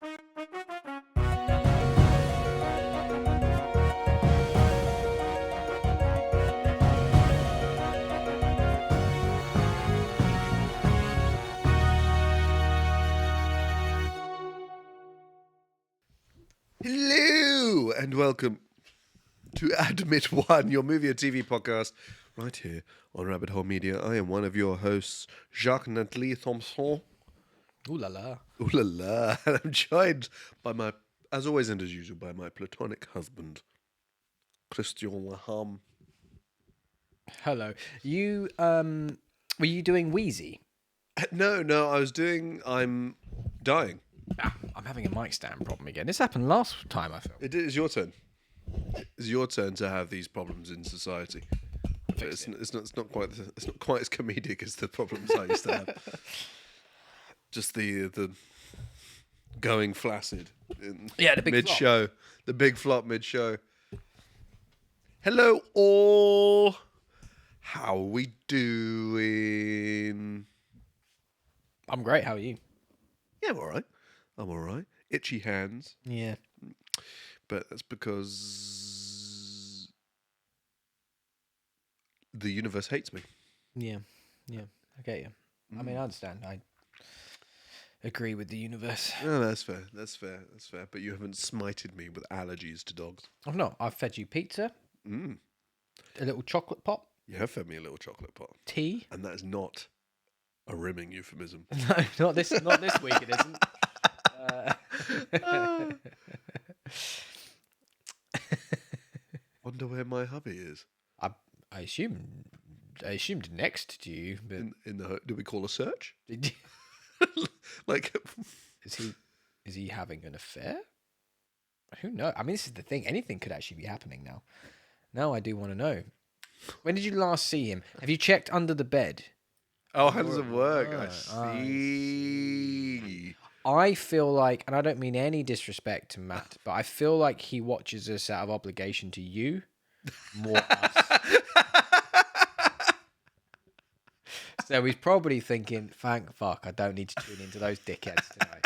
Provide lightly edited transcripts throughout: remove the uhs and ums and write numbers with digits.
Hello and welcome to Admit One, your movie and TV podcast, right here on Rabbit Hole Media. I am one of your hosts, Jacques Nathalie Thompson. Ooh la la. Ooh la la. And I'm joined by my, as always and as usual, by my platonic husband, Kristian Waham. Hello. You were you doing Wheezy? No, I'm dying. I'm having a mic stand problem again. This happened last time, I feel. It is your turn. It's your turn to have these problems in society. It's not quite as comedic as the problems I used to have. Just the going flaccid in the big mid-show. The big flop mid-show. Hello all. How are we doing? I'm great. How are you? Yeah, I'm all right. Itchy hands. Yeah. But that's because the universe hates me. Yeah. I get you. I mean, I understand. I agree with the universe. No, that's fair. But you haven't smited me with allergies to dogs. I've not. I've fed you pizza. A little chocolate pop. You have fed me a little chocolate pot. Tea. And that is not a rimming euphemism. No, not this week. It isn't. Wonder where my hubby is. I assumed next to you, but In the do we call a search? did you, Like, is he having an affair? Who knows? I mean, this is the thing. Anything could actually be happening now. Now I do want to know. When did you last see him? Have you checked under the bed? oh, how does it work? I I see. I feel like, and I don't mean any disrespect to Matt, but I feel like he watches us out of obligation to you, more us. So he's probably thinking, thank fuck, I don't need to tune into those dickheads tonight.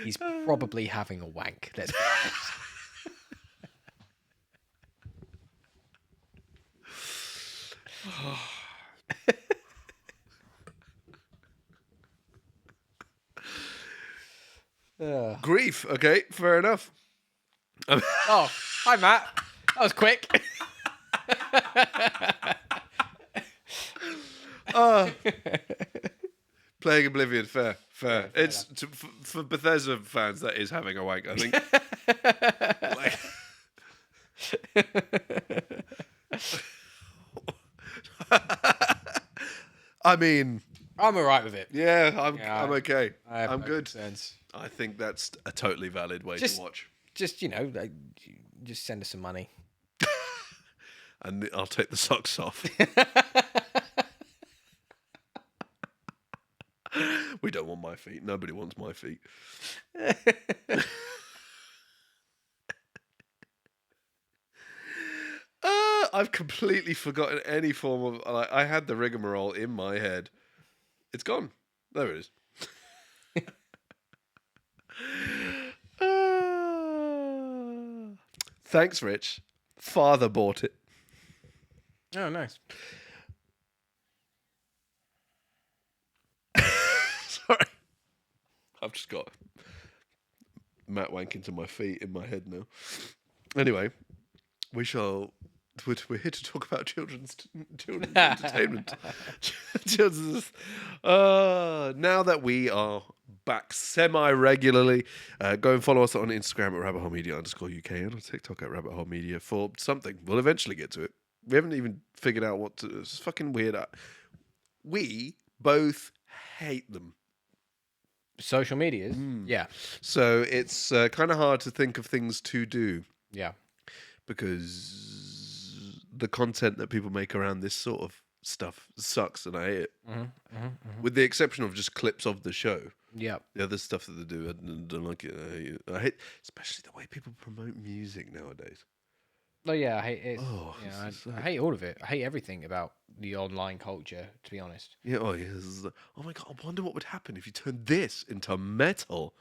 He's probably having a wank. Let's be honest. Grief. Okay, fair enough. Oh, hi Matt. That was quick. Playing Oblivion, fair. It's for Bethesda fans. That is having a wank, I think. I mean, I'm alright with it. yeah, I'm okay. I have I'm no good. concerns. I think that's a totally valid way to watch. Just just send us some money. And I'll take the socks off. We don't want my feet. Nobody wants my feet. I've completely forgotten any form of... I had the rigmarole in my head. It's gone. There it is. Thanks, Rich. Father bought it. Oh, nice. Sorry. I've just got Matt wanking to my feet in my head now. Anyway, we're here to talk about children's entertainment. Now that we are back semi-regularly, go and follow us on Instagram at rabbithole_media_UK and on TikTok at rabbithole_media for something. We'll eventually get to it. We haven't even figured out what to... It's fucking weird. We both hate them. Social medias? Yeah. So it's kind of hard to think of things to do. Yeah. Because the content that people make around this sort of stuff sucks and I hate it. With the exception of just clips of the show. Yeah. The other stuff that they do, I don't like it. I hate, especially the way people promote music nowadays. Oh yeah, I hate it. Oh, Yeah, this is I hate all of it. I hate everything about the online culture, to be honest. Yeah, oh, yeah. Oh my god, I wonder what would happen if you turned this into metal.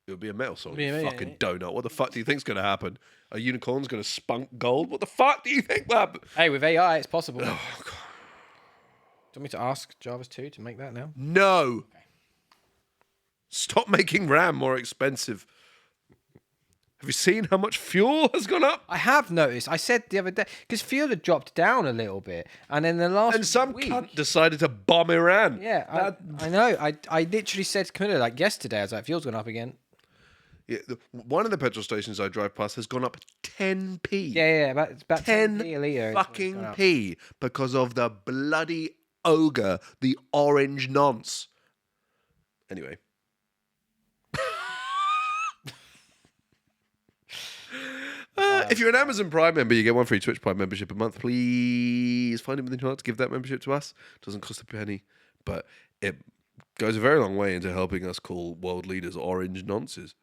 It would be a metal song, you Yeah, yeah, fucking yeah. donut. What the fuck do you think's going to happen? A unicorn's going to spunk gold? What the fuck do you think will happen? Hey, with AI, it's possible. Do you Oh, God. want me to ask Jarvis 2 to make that now? No! Stop making RAM more expensive. Have you seen how much fuel has gone up? I have noticed. I said the other day because fuel had dropped down a little bit, and then the last And some week, cunt decided to bomb Iran. yeah, I know. I literally said to Camilla like yesterday, I was like, fuel's gone up again. Yeah, one of the petrol stations I drive past has gone up 10p. Yeah, it's about 10 10p a litre. fucking p because of the bloody ogre, the orange nonce. Anyway. If you're an Amazon Prime member, you get one free Twitch Prime membership a month. Please find it within your heart to give that membership to us. Doesn't cost a penny, but it goes a very long way into helping us call world leaders orange nonces.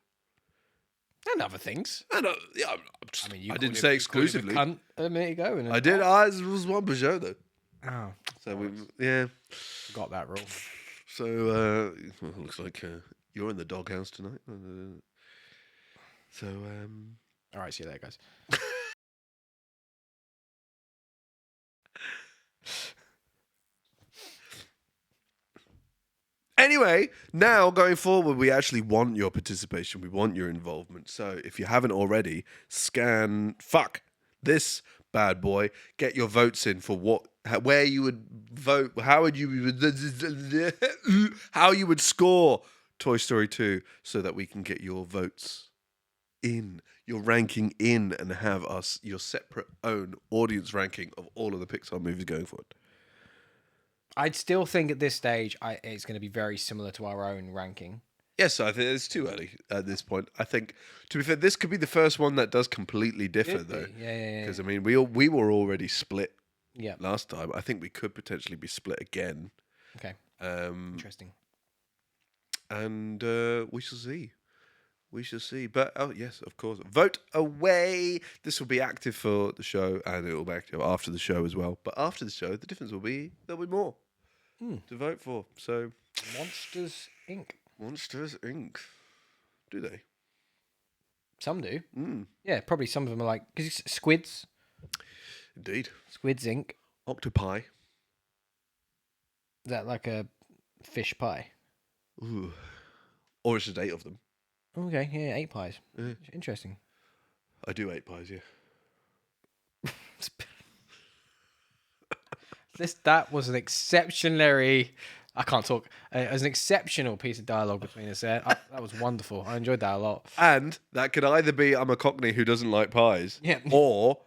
And other things. And yeah, I mean, you I called didn't him- say you called him exclusively. a cunt a minute ago. And I did. I was one per show though. Oh, So yeah. got that rule. So well, it looks like you're in the doghouse tonight. So All right, see you later, guys. anyway, now going forward, we actually want your participation. We want your involvement. So if you haven't already, scan this bad boy. Get your votes in for where you would vote. How you would score Toy Story 2 so that we can get your votes in, your ranking in, and have your separate own audience ranking of all of the Pixar movies going forward. I'd still think at this stage it's going to be very similar to our own ranking. Yes, I think it's too early at this point. I think, to be fair, this could be the first one that does completely differ, Could be. though. Yeah. Because I mean, we were already split Yeah. last time. I think we could potentially be split again. Okay. Interesting. And we shall see. We shall see. But oh yes, of course, vote away. This will be active for the show, and it will be active after the show as well. But after the show, the difference will be there'll be more to vote for. So Monsters Inc. Monsters Inc. Do they? Some do. Mm, Yeah, probably some of them are like because Squids indeed. Inc. Octopi. Is that like a fish pie? Ooh. Or it's just 8 of them. Okay, yeah, 8 pies. Yeah. Interesting. I do 8 pies, yeah. That was an exceptionally. I can't talk. It was an exceptional piece of dialogue between us there. That was wonderful. I enjoyed that a lot. And that could either be I'm a Cockney who doesn't like pies, Yeah. or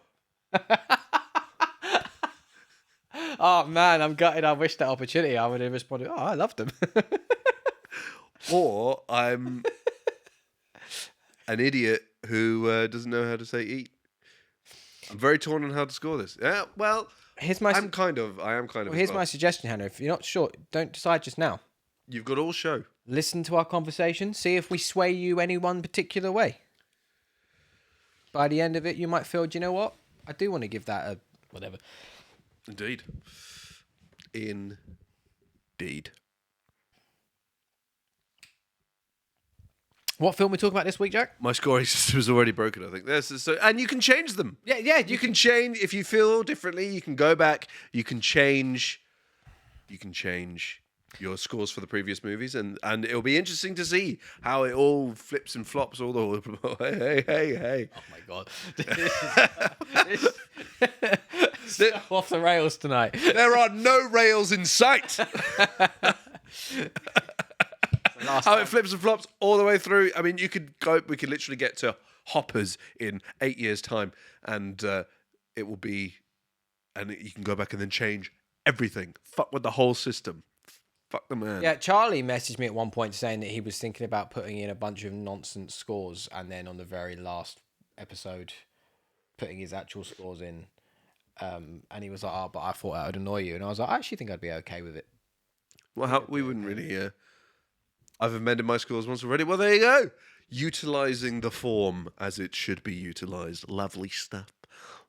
Oh man, I'm gutted. I wish that opportunity. I would have responded. Oh, I loved them. or I'm an idiot who doesn't know how to say eat. I'm very torn on how to score this. Yeah, well, Here's my. I am kind of. Well, as here's well. my suggestion, Hannah. If you're not sure, don't decide just now. You've got all show. Listen to our conversation. See if we sway you any one particular way. By the end of it, you might feel, do you know what? I do want to give that a whatever. Indeed. Indeed. What film we talking about this week, Jack? My scoring system is already broken, I think. And you can change them. Yeah. You can change if you feel differently. You can go back. You can change your scores for the previous movies, and it'll be interesting to see how it all flips and flops. All the hey. Oh my god, this is so off the rails tonight. There are no rails in sight. How it flips and flops all the way through. I mean, we could literally get to Hoppers in 8 years' time, and it will be, and you can go back and then change everything. Fuck with the whole system. Fuck the man. Yeah, Charlie messaged me at one point saying that he was thinking about putting in a bunch of nonsense scores, and then on the very last episode, putting his actual scores in. And he was like, "Oh, but I thought that would annoy you," and I was like, "I actually think I'd be okay with it." Well, we wouldn't really. I've amended my scores once already. Well, there you go. Utilizing the form as it should be utilized. Lovely stuff.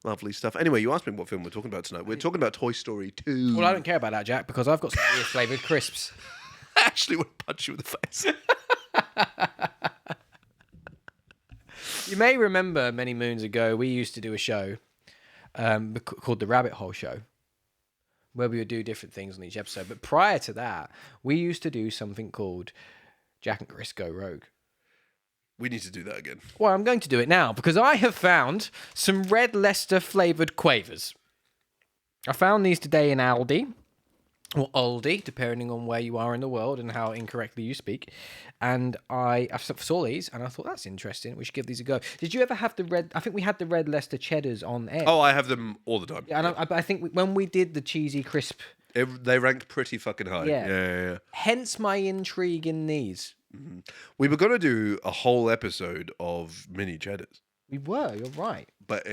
Lovely stuff. Anyway, you asked me what film we're talking about tonight. We're talking about Toy Story 2. Well, I don't care about that, Jack, because I've got some weird flavoured crisps. I actually want to punch you in the face. You may remember many moons ago, we used to do a show called The Rabbit Hole Show, where we would do different things on each episode. But prior to that, we used to do something called Jack and Chris Go Rogue. We need to do that again. Well, I'm going to do it now because I have found some Red Leicester flavoured quavers. I found these today in Aldi, or Aldi, depending on where you are in the world and how incorrectly you speak. And I saw these and I thought, that's interesting. We should give these a go. Did you ever have the red? I think we had the Red Leicester cheddars on air. Oh, I have them all the time. Yeah, and I think when we did the cheesy crisp, They ranked pretty fucking high. Yeah. Yeah. hence my intrigue in these. We were going to do a whole episode of mini cheddars, We were, you're right. but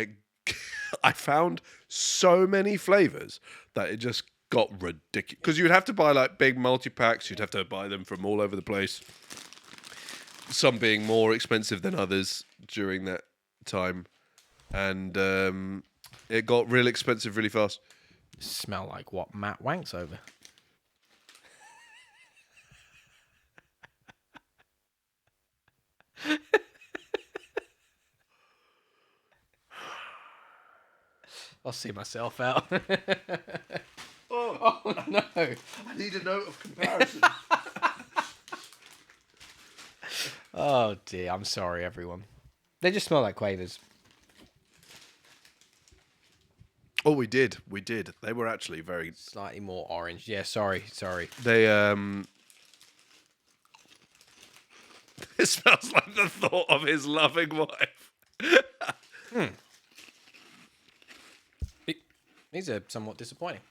I found so many flavors that it just got ridiculous. Because you'd have to buy like big multi-packs. You'd have to buy them from all over the place. Some being more expensive than others during that time. And it got real expensive really fast. Smell like what Matt wanks over. I'll see myself out. Oh no. I need a note of comparison. Oh dear, I'm sorry everyone. They just smell like quavers. Oh, we did. They were actually very... Slightly more orange. Yeah, sorry. They, It smells like the thought of his loving wife. These are somewhat disappointing.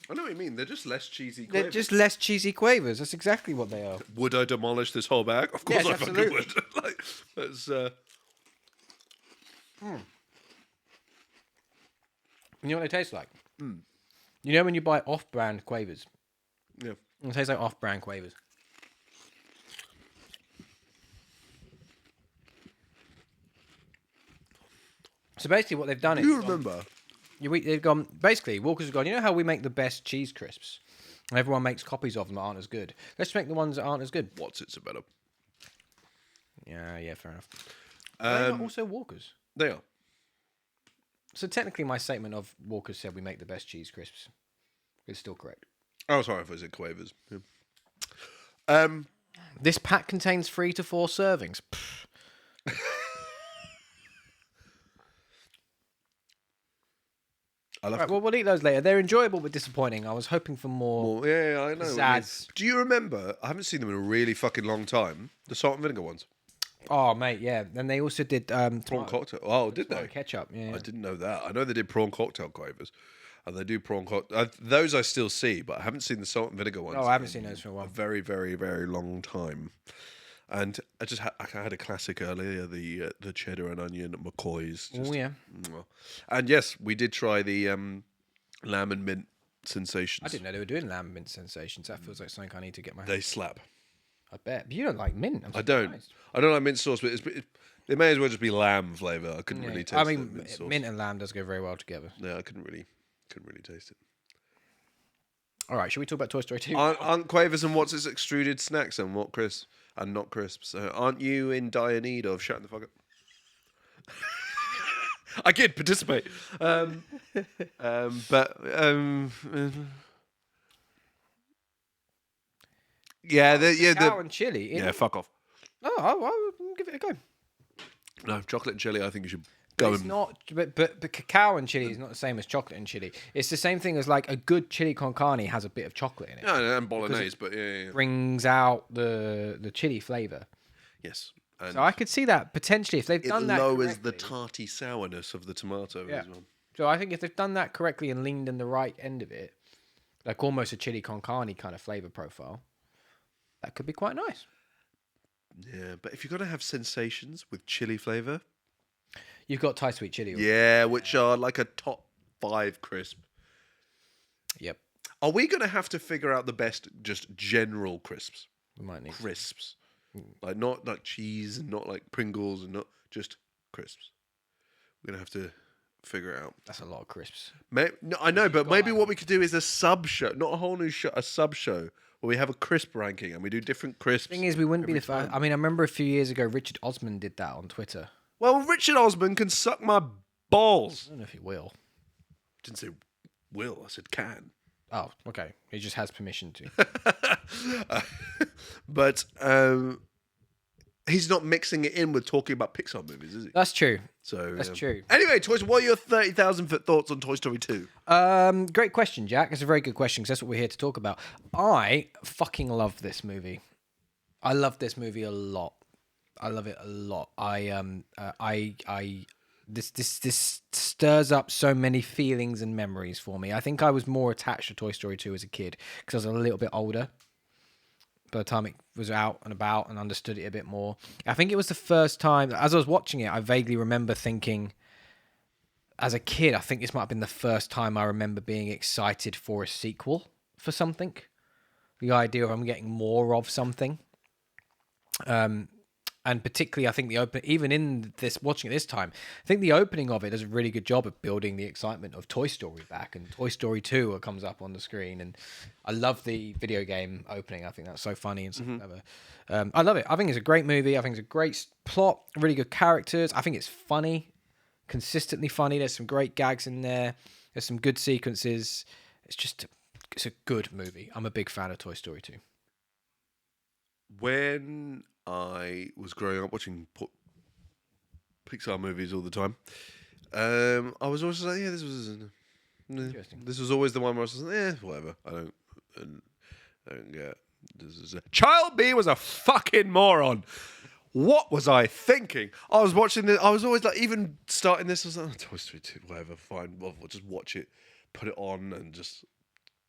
I know what you mean. They're just less cheesy They're quavers. just less cheesy quavers. That's exactly what they are. Would I demolish this whole bag? Of course Yes, I fucking absolutely. would. Like, that's, You know what they taste like? You know when you buy off-brand quavers? yeah. It tastes like off-brand quavers. So basically what they've done is... Do you remember? They've gone... Basically, Walkers have gone, you know how we make the best cheese crisps? And everyone makes copies of them that aren't as good. Let's make the ones that aren't as good. What's it's better? Yeah, fair enough. They're not Um, also Walkers. they are. So technically my statement of Walkers said we make the best cheese crisps is still correct. Oh, sorry if I said quavers. Yeah. This pack contains 3 to 4 servings. Pfft. I love Right, well, we'll eat those later. They're enjoyable but disappointing. I was hoping for more. Well, yeah, I know. what you mean. Zaz. Do you remember? I haven't seen them in a really fucking long time. The salt and vinegar ones. Oh, mate, yeah. And they also did Prawn tomato cocktail. Oh, did they? ketchup. Yeah. I didn't know that. I know they did prawn cocktail quavers, and they do prawn cocktail. Those I still see, but I haven't seen the salt and vinegar ones. Oh, I haven't in seen those for a while. A very, very, very long time. And I had a classic earlier, the cheddar and onion at McCoy's. Oh, yeah. Mwah. And yes, we did try the lamb and mint sensations. I didn't know they were doing lamb mint sensations. That feels like something I need to get my They hands slap. on. I bet. But you don't like mint. I'm I don't. surprised. I don't like mint sauce, but it may as well just be lamb flavour. I couldn't really taste I the mean, mint sauce. mint and lamb does go very well together. Yeah, I couldn't really taste it. All right, should we talk about Toy Story 2? Aren't quavers and what's its extruded snacks and what crisps and not crisps? Aren't you in dire need of shutting the fuck up? I did participate, yeah, Cow and chili. yeah, fuck off. Oh, I'll give it a go. No, chocolate and chili. I think you should go. It's not, but cacao and chili is not the same as chocolate and chili. It's the same thing as like a good chili con carne has a bit of chocolate in it. Yeah, and bolognese, but yeah. Brings out the chili flavour. Yes. And So I could see that potentially if they've it done that lowers the correctly. tarty sourness of the tomato Yeah. as well. So I think if they've done that correctly and leaned in the right end of it, like almost a chili con carne kind of flavour profile, that could be quite nice. Yeah, but if you're going to have sensations with chili flavour, You've got Thai sweet chili. yeah, which are like a top 5 crisp. Yep. Are we going to have to figure out the best just general crisps? We might need. Crisps. Like not like cheese and not like Pringles and not just crisps. We're going to have to figure it out. That's a lot of crisps. No, I know, but maybe what we could do is a sub show, not a whole new show, a sub show where we have a crisp ranking and we do different crisps. Thing is, we wouldn't be the first. I mean, I remember a few years ago, Richard Osman did that on Twitter. Well, Richard Osman can suck my balls. I don't know if he will. Didn't say will, I said can. Oh, okay. He just has permission to. But he's not mixing it in with talking about Pixar movies, is he? That's true. So That's true. Anyway, Toy Story, what are your 30,000-foot thoughts on Toy Story 2? Great question, Jack. It's a very good question because that's what we're here to talk about. I fucking love this movie. I love this movie a lot. I love it a lot. This stirs up so many feelings and memories for me. I think I was more attached to Toy Story 2 as a kid because I was a little bit older. By the time it was out and about and understood it a bit more. I think it was the first time, as I was watching it, I vaguely remember thinking, as a kid, I think this might have been the first time I remember being excited for a sequel for something. The idea of I'm getting more of something. And particularly, I think even in this, watching it this time, I think the opening of it does a really good job of building the excitement of Toy Story back, and Toy Story 2 comes up on the screen, and I love the video game opening. I think that's so funny and so clever. I love it. I think it's a great movie. I think it's a great plot, really good characters. I think it's funny, consistently funny. There's some great gags in there. There's some good sequences. It's a good movie. I'm a big fan of Toy Story 2. When I was growing up watching Pixar movies all the time, I was always like, yeah, this was always the one where I was like, whatever. I don't get this. Child B was a fucking moron. What was I thinking? I was watching this. I was always like, even starting this, I was like, Toy Story 2, whatever, fine. We'll just watch it, put it on, and just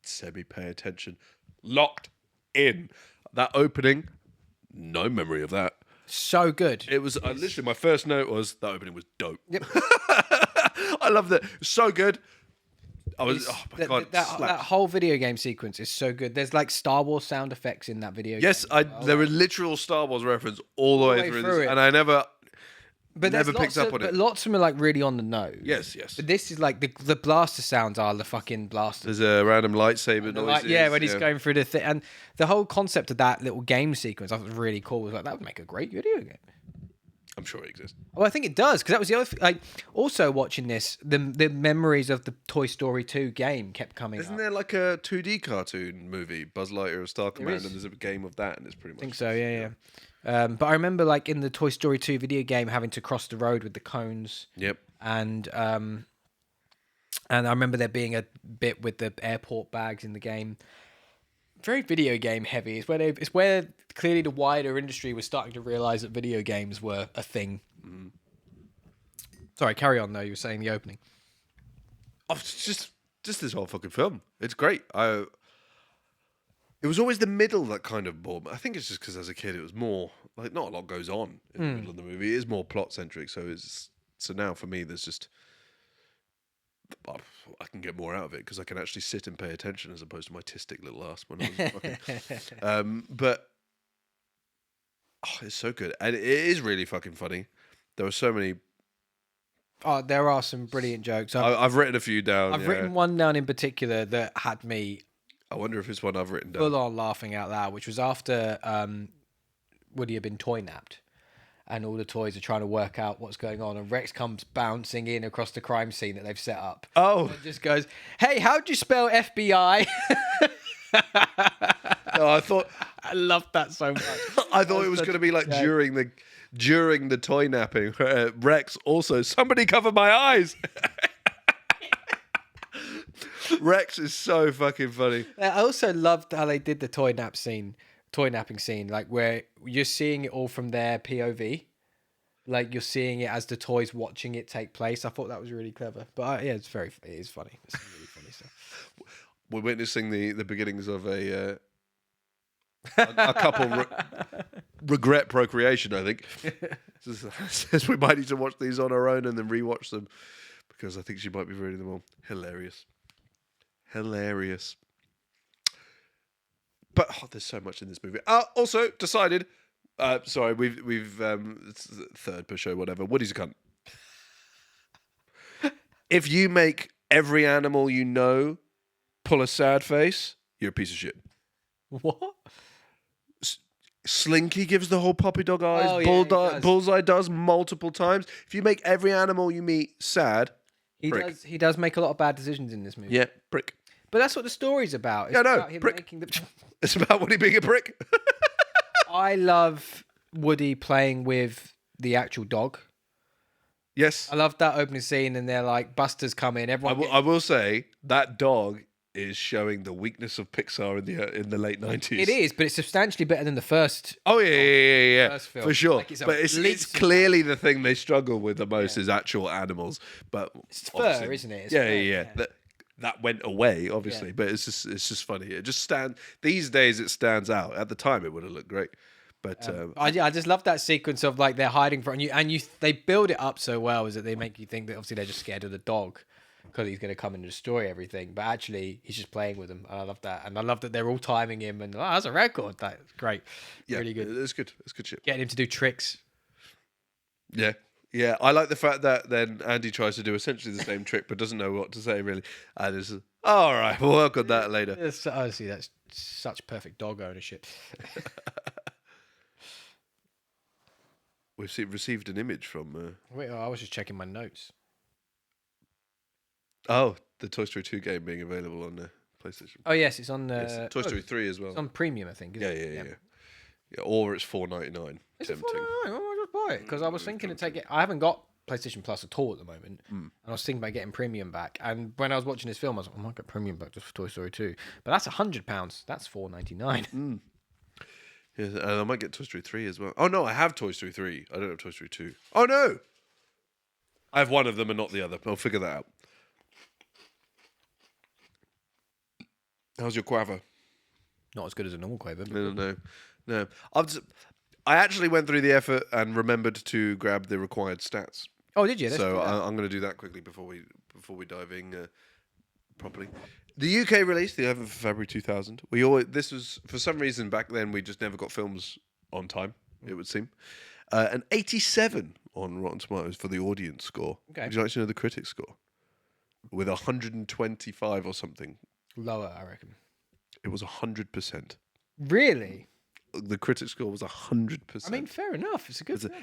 semi-pay attention. Locked in. That opening, no memory of that. So good. It was literally my first note was that opening was dope. Yep. I loved it. It was so good. I was God. That whole video game sequence is so good. There's like Star Wars sound effects in that video. Yes, there were literal Star Wars reference all the way through this, and I never picked up on it. But lots of them are like really on the nose. Yes. But this is like the blaster sounds are the fucking blasters. There's a random lightsaber noise. When he's going through the thing, and the whole concept of that little game sequence, I thought was really cool. It was like, that would make a great video game. I'm sure it exists. Well, I think it does, because that was the other thing. Like, also watching this, the memories of the Toy Story 2 game kept coming Isn't up. there like a 2D cartoon movie, Buzz Lightyear of Star Command, is. and there's a game of that, and it's pretty much. I think so, yeah. But I remember, like, in the Toy Story 2 video game, having to cross the road with the cones. Yep. And I remember there being a bit with the airport bags in the game. Very video game heavy. It's where clearly the wider industry was starting to realize that video games were a thing. Mm. Sorry, carry on though. You were saying the opening. Oh, it's just this whole fucking film. It's great. It was always the middle that kind of bored me. I think it's just because as a kid it was more like not a lot goes on in the middle of the movie. It is more plot centric. So now for me there's just. I can get more out of it because I can actually sit and pay attention as opposed to my tistic little ass when I was fucking. But it's so good, and it is really fucking funny. There were so many. Oh, there are some brilliant jokes. I've written a few down. I've written one down in particular that had me. I wonder if it's one I've written down. Full on laughing out loud, which was after Woody had been toy napped. And all the toys are trying to work out what's going on. And Rex comes bouncing in across the crime scene that they've set up. Oh. And just goes, hey, how'd you spell FBI? I loved that so much. I thought it was going to be like during the toy napping. Rex also, somebody cover my eyes. Rex is so fucking funny. I also loved how they did the toy napping scene, like where you're seeing it all from their POV, like you're seeing it as the toys watching it take place. I thought that was really clever, but it is funny. It's really funny stuff. We're witnessing the beginnings of a couple regret procreation. I think says we might need to watch these on our own and then rewatch them because I think she might be ruining them all. Hilarious. But there's so much in this movie. Also decided. Sorry, we've it's the third per show, whatever. Woody's a cunt. If you make every animal you know pull a sad face, you're a piece of shit. What? Slinky gives the whole puppy dog eyes. Oh, yeah, he does. Bullseye does multiple times. If you make every animal you meet sad, He prick. does. He does make a lot of bad decisions in this movie. Yeah, prick. But that's what the story's about. It's Yeah, no, about him prick. making the. It's about Woody being a prick. I love Woody playing with the actual dog. Yes. I love that opening scene, and they're like, Buster's come in. Everyone. I will say that dog is showing the weakness of Pixar in the late 90s. It is, but it's substantially better than the first. Oh yeah, First film. for sure. Like, it's a but it's leaps and clearly the thing they struggle with the most is actual animals. But It's obviously- fur, isn't it? It's yeah, fur, yeah. That went away, obviously, Yeah. but it's just funny. It just these days it stands out. At the time, it would have looked great, but I just love that sequence of like they're hiding from you, and they build it up so well is that they make you think that obviously they're just scared of the dog because he's going to come and destroy everything, but actually he's just playing with them. And I love that, and I love that they're all timing him, and that's a record. That's great, yeah, really good. It's good. It's good shit. Getting him to do tricks. Yeah. Yeah, I like the fact that then Andy tries to do essentially the same trick but doesn't know what to say really. And it's all right, we'll work on that later. Honestly, that's such perfect dog ownership. We've received an image from Wait, I was just checking my notes. the Toy Story 2 game being available on the PlayStation. Oh yes, it's on Yes, Toy Story 3 as well. It's on premium, I think. Isn't it? Yeah, or it's $4.99. Is it Tempting. $4.99? Why don't I just buy it? Because I was thinking to take it. I haven't got PlayStation Plus at all at the moment, and I was thinking about getting premium back. And when I was watching this film, I was like, I might get premium back just for Toy Story 2. But that's £100. That's $4.99. Yeah, and I might get Toy Story 3 as well. Oh no, I have Toy Story 3. I don't have Toy Story 2. Oh no! I have one of them and not the other. I'll figure that out. How's your quaver? Not as good as a normal Quaver. But No. I actually went through the effort and remembered to grab the required stats. oh, did you? Let's So do that. I'm going to do that quickly before we dive in properly. The UK release, the 11th of February 2000. This was for some reason back then we just never got films on time. It would seem an 87 on Rotten Tomatoes for the audience score. Okay. Would you like to know the critic score? With 125 or something, Lower, I reckon. it was 100%. Really? The critic score was 100%. I mean, fair enough. It's a good film.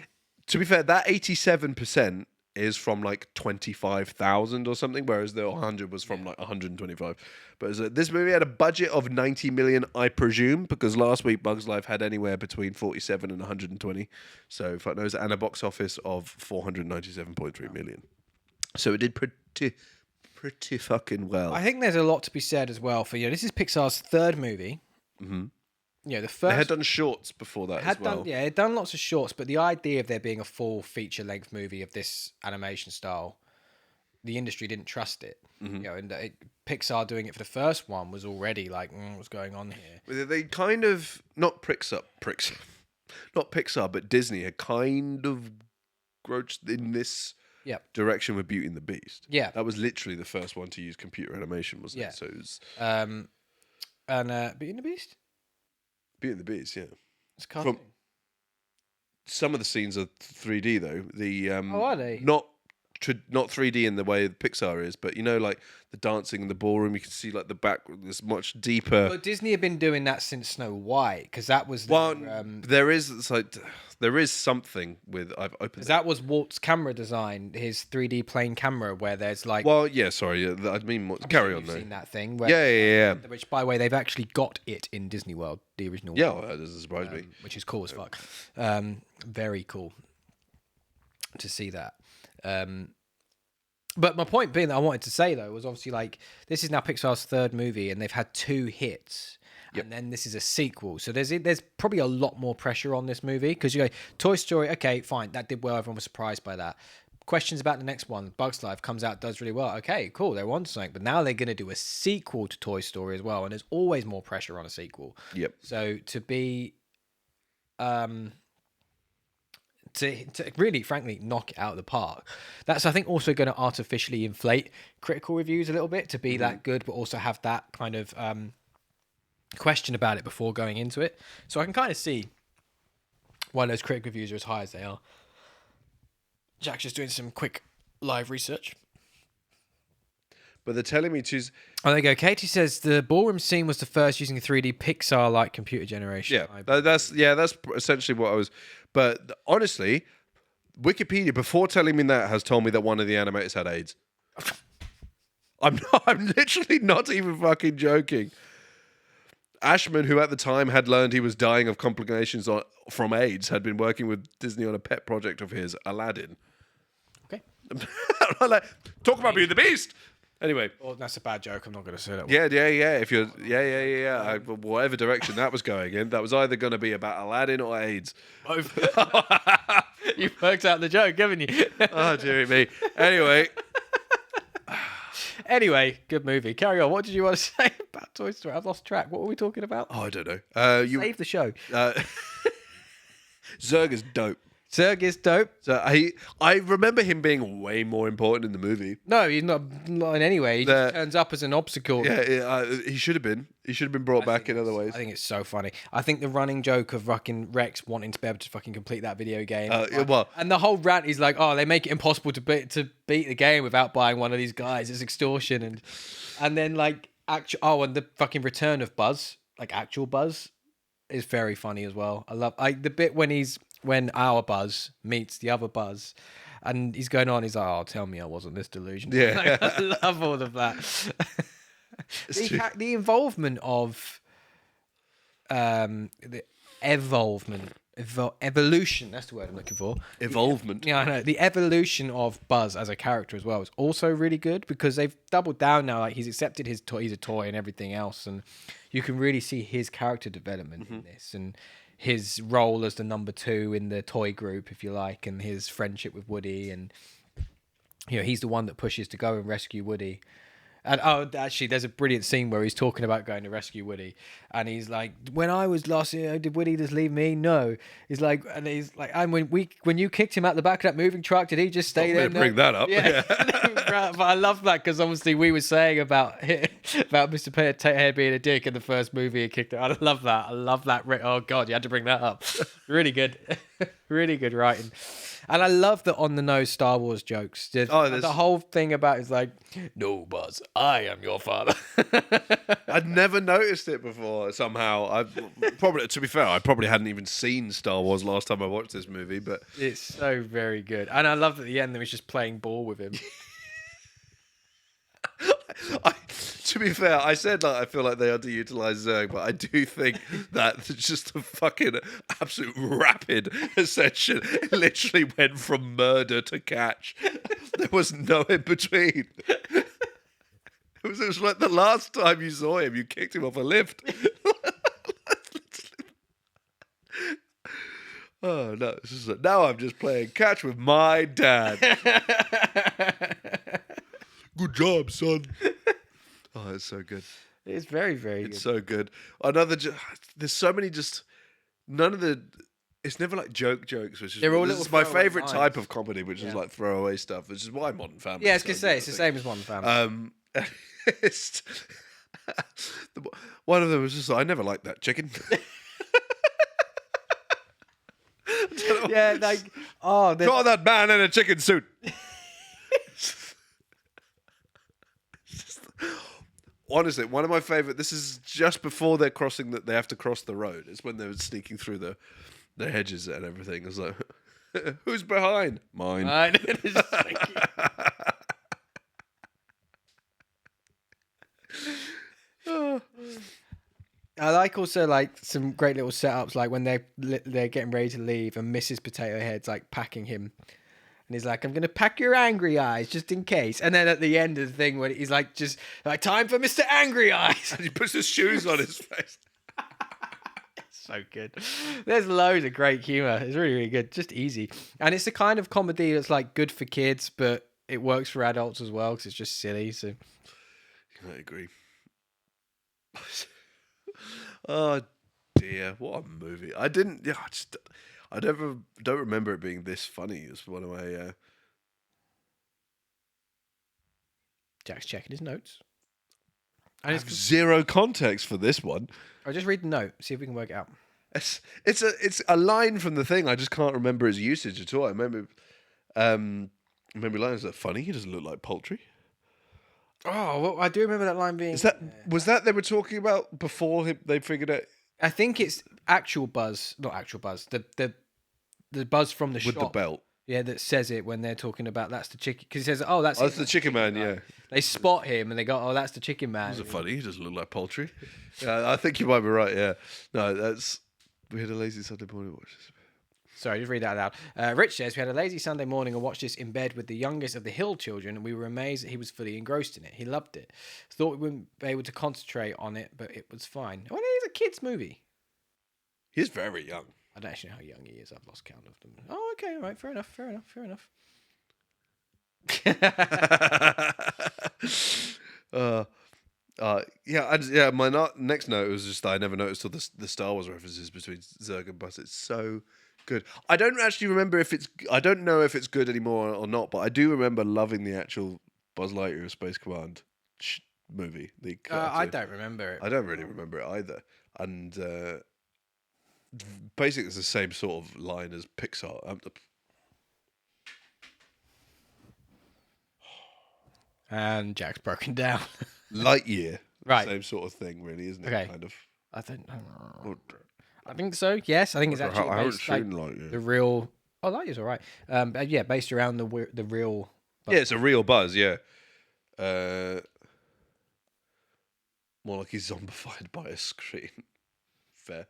To be fair, that 87% is from like 25,000 or something, whereas the 100 was from like 125. But this movie had a budget of 90 million, I presume, because last week Bugs Life had anywhere between 47 and 120. So fuck knows, and a box office of 497.3 million. So it did pretty fucking well. I think there's a lot to be said as well for this is Pixar's third movie. Mm-hmm. Yeah, the first They had done shorts before that as well. They'd done lots of shorts, but the idea of there being a full feature-length movie of this animation style, the industry didn't trust it. Mm-hmm. And Pixar doing it for the first one was already like, what's going on here? They kind of not not Pixar, but Disney had kind of broached in this direction with Beauty and the Beast. Yeah, that was literally the first one to use computer animation, wasn't Yeah. it? So it was and Beauty and the Beast. Beauty and the Beast, yeah. It's cartoon. Some of the scenes are 3D though. The are they? Not 3D in the way Pixar is, but like the dancing in the ballroom, you can see like the back. There's much deeper. Well, Disney have been doing that since Snow White because that was there is something with I've opened. That was Walt's camera design, his 3D plane camera, where there's like. Well, yeah, sorry, I mean, carry on You've though. seen that thing? Where, Yeah. Which, by the way, they've actually got it in Disney World, the original. Yeah, well, that doesn't surprise me. Which is cool as fuck. Very cool to see that. But my point being that I wanted to say though was obviously like this is now Pixar's third movie and they've had 2 hits. And then this is a sequel. So there's probably a lot more pressure on this movie because you go, Toy Story, okay, fine, that did well. Everyone was surprised by that. Questions about the next one. Bugs Life comes out, does really well. Okay, cool, they're on something. But now they're going to do a sequel to Toy Story as well. And there's always more pressure on a sequel. Yep. So to be... To really, frankly, knock it out of the park. That's, I think, also going to artificially inflate critical reviews a little bit to be that good, but also have that kind of question about it before going into it. So I can kind of see why those critic reviews are as high as they are. Jack's just doing some quick live research. But they're telling me to. Oh, there you go. Katie says the ballroom scene was the first using 3D PIXAR-like computer generation. Yeah, that's essentially what I was. But honestly, Wikipedia before telling me that has told me that one of the animators had AIDS. I'm literally not even fucking joking. Ashman, who at the time had learned he was dying of complications from AIDS, had been working with Disney on a pet project of his, Aladdin. Okay. Talk about being the beast. Anyway. Well, that's a bad joke. I'm not going to say that. Yeah. If you're, whatever direction that was going in, that was either going to be about Aladdin or AIDS. Both. You've worked out the joke, haven't you? Oh, dearie me. Anyway, good movie. Carry on. What did you want to say about Toy Story? I've lost track. What were we talking about? Oh, I don't know. Save the show. Zurg is dope. Zurg is dope. So I remember him being way more important in the movie. No, he's not in any way. He just turns up as an obstacle. Yeah, he should have been. He should have been brought back in other ways. I think it's so funny. I think the running joke of fucking Rex wanting to be able to fucking complete that video game. And the whole rant is like, oh, they make it impossible to beat the game without buying one of these guys. It's extortion. And then like and the fucking return of Buzz, like actual Buzz, is very funny as well. I love the bit when our Buzz meets the other Buzz, and he's going on. He's like, "Oh, tell me I wasn't this delusional." Yeah, I love all of that. The involvement of the evolution. That's the word I'm looking for. Evolvement. Yeah, I know. The evolution of Buzz as a character as well is also really good because they've doubled down now. Like he's accepted his toy, he's a toy and everything else, and you can really see his character development in this and his role as the number 2 in the toy group, if you like, and his friendship with Woody, and he's the one that pushes to go and rescue Woody. And actually, there's a brilliant scene where he's talking about going to rescue Woody, and he's like, "When I was lost, did Woody just leave me? No." He's like, "And when you kicked him out the back of that moving truck, did he just stay there?" Bring that up. Yeah. But I love that because obviously we were saying about Mr. Pear being a dick in the first movie and kicked it. I love that. Oh God, you had to bring that up. Really good, really good writing. And I love the on the nose Star Wars jokes. The whole thing about is like, "No, Buzz, I am your father." I'd never noticed it before. Somehow, to be fair, I probably hadn't even seen Star Wars last time I watched this movie. But it's so very good, and I love at the end that he's just playing ball with him. To be fair, I said I feel like they underutilized Zurg, but I do think that just a fucking absolute rapid ascension. It literally went from murder to catch. There was no in between. It was like the last time you saw him, you kicked him off a lift. Oh no! Now I'm just playing catch with my dad. Good job, son. Oh, it's so good. It's very, very good. It's so good. There's so many none of the... It's never like jokes, which is... This is my favourite type of comedy, which is like throwaway stuff, which is why Modern Family... Yeah, I was going to say, it's the same as Modern Family. One of them was just like, I never liked that chicken. Yeah, like... Draw that man in a chicken suit. Honestly, one of my favourite. This is just before they're crossing they have to cross the road. It's when they're sneaking through the hedges and everything. It's like, who's behind? Mine. I like also like some great little setups, like when they're getting ready to leave and Mrs. Potato Head's like packing him. And he's like, "I'm going to pack your angry eyes just in case." And then at the end of the thing, when he's like, just like, "Time for Mr. Angry Eyes." And he puts his shoes on his face. It's so good. There's loads of great humour. It's really, really good. Just easy. And it's the kind of comedy that's like good for kids, but it works for adults as well because it's just silly. So I agree. Oh dear, what a movie. I don't remember it being this funny. It's one of my... Jack's checking his notes. I have zero context for this one. I'll just read the note, see if we can work it out. It's a line from the thing. I just can't remember his usage at all. I remember lines that funny. He doesn't look like poultry. Oh, well, I do remember that line being. Was that they were talking about before they figured out? I think it's actual buzz, not actual buzz. The buzz from the shop With the belt. Yeah, that says it when they're talking about that's the chicken, because he says, "Oh, that's the chicken man." Yeah, they spot him and they go, "Oh, that's the chicken man." Those are funny. He doesn't look like poultry. Yeah, I think you might be right. Yeah, no, we had a lazy Sunday morning watch this. Sorry, just read that out. Rich says, we had a lazy Sunday morning and watched this in bed with the youngest of the Hill children, and we were amazed that he was fully engrossed in it. He loved it. Thought we wouldn't be able to concentrate on it, but it was fine. Well, it's a kid's movie. He's very young. I don't actually know how young he is. I've lost count of them. Oh, okay, all right, fair enough. My next note was just I never noticed all the Star Wars references between Zurg and Buzz. It's so good. I don't actually remember I don't know if it's good anymore or not, but I do remember loving the actual Buzz Lightyear Space Command movie. I don't remember it. I don't really remember it either. And basically, it's the same sort of line as PIXAR. And Jack's broken down. Lightyear, right? Same sort of thing, really, isn't it? Okay. Kind of. I think so. Yes, I think it's actually based, Lightyear. The real. Oh, Lightyear's all right. But yeah, based around the real. Buzz. Yeah, it's a real Buzz. Yeah. More like he's zombified by a screen. Fair.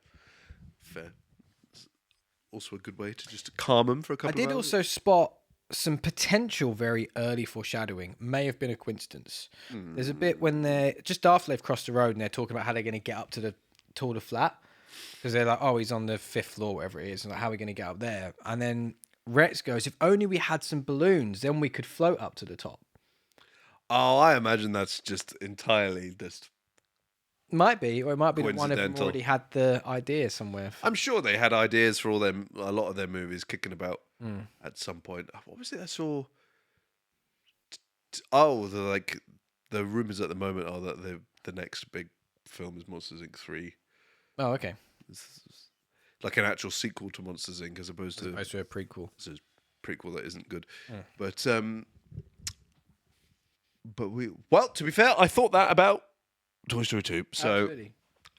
Also a good way to just calm him for a couple of hours. I did also spot some potential very early foreshadowing. May have been a coincidence. There's a bit when they're just after they've crossed the road and they're talking about how they're going to get up to the flat, because they're like, oh, he's on the 5th floor, whatever it is, and like, how are we going to get up there? And then Rex goes, if only we had some balloons, then we could float up to the top. Oh, I imagine that's just entirely just. Might be, or it might be that one of them already had the idea somewhere. I'm sure they had ideas for a lot of their movies kicking about at some point. What was it I saw? The rumors at the moment are that the next big film is Monsters Inc. 3. Oh, okay. It's like an actual sequel to Monsters Inc. as opposed to a prequel. It's a prequel that isn't good. Yeah. But to be fair, I thought that about Toy Story 2. So Absolutely.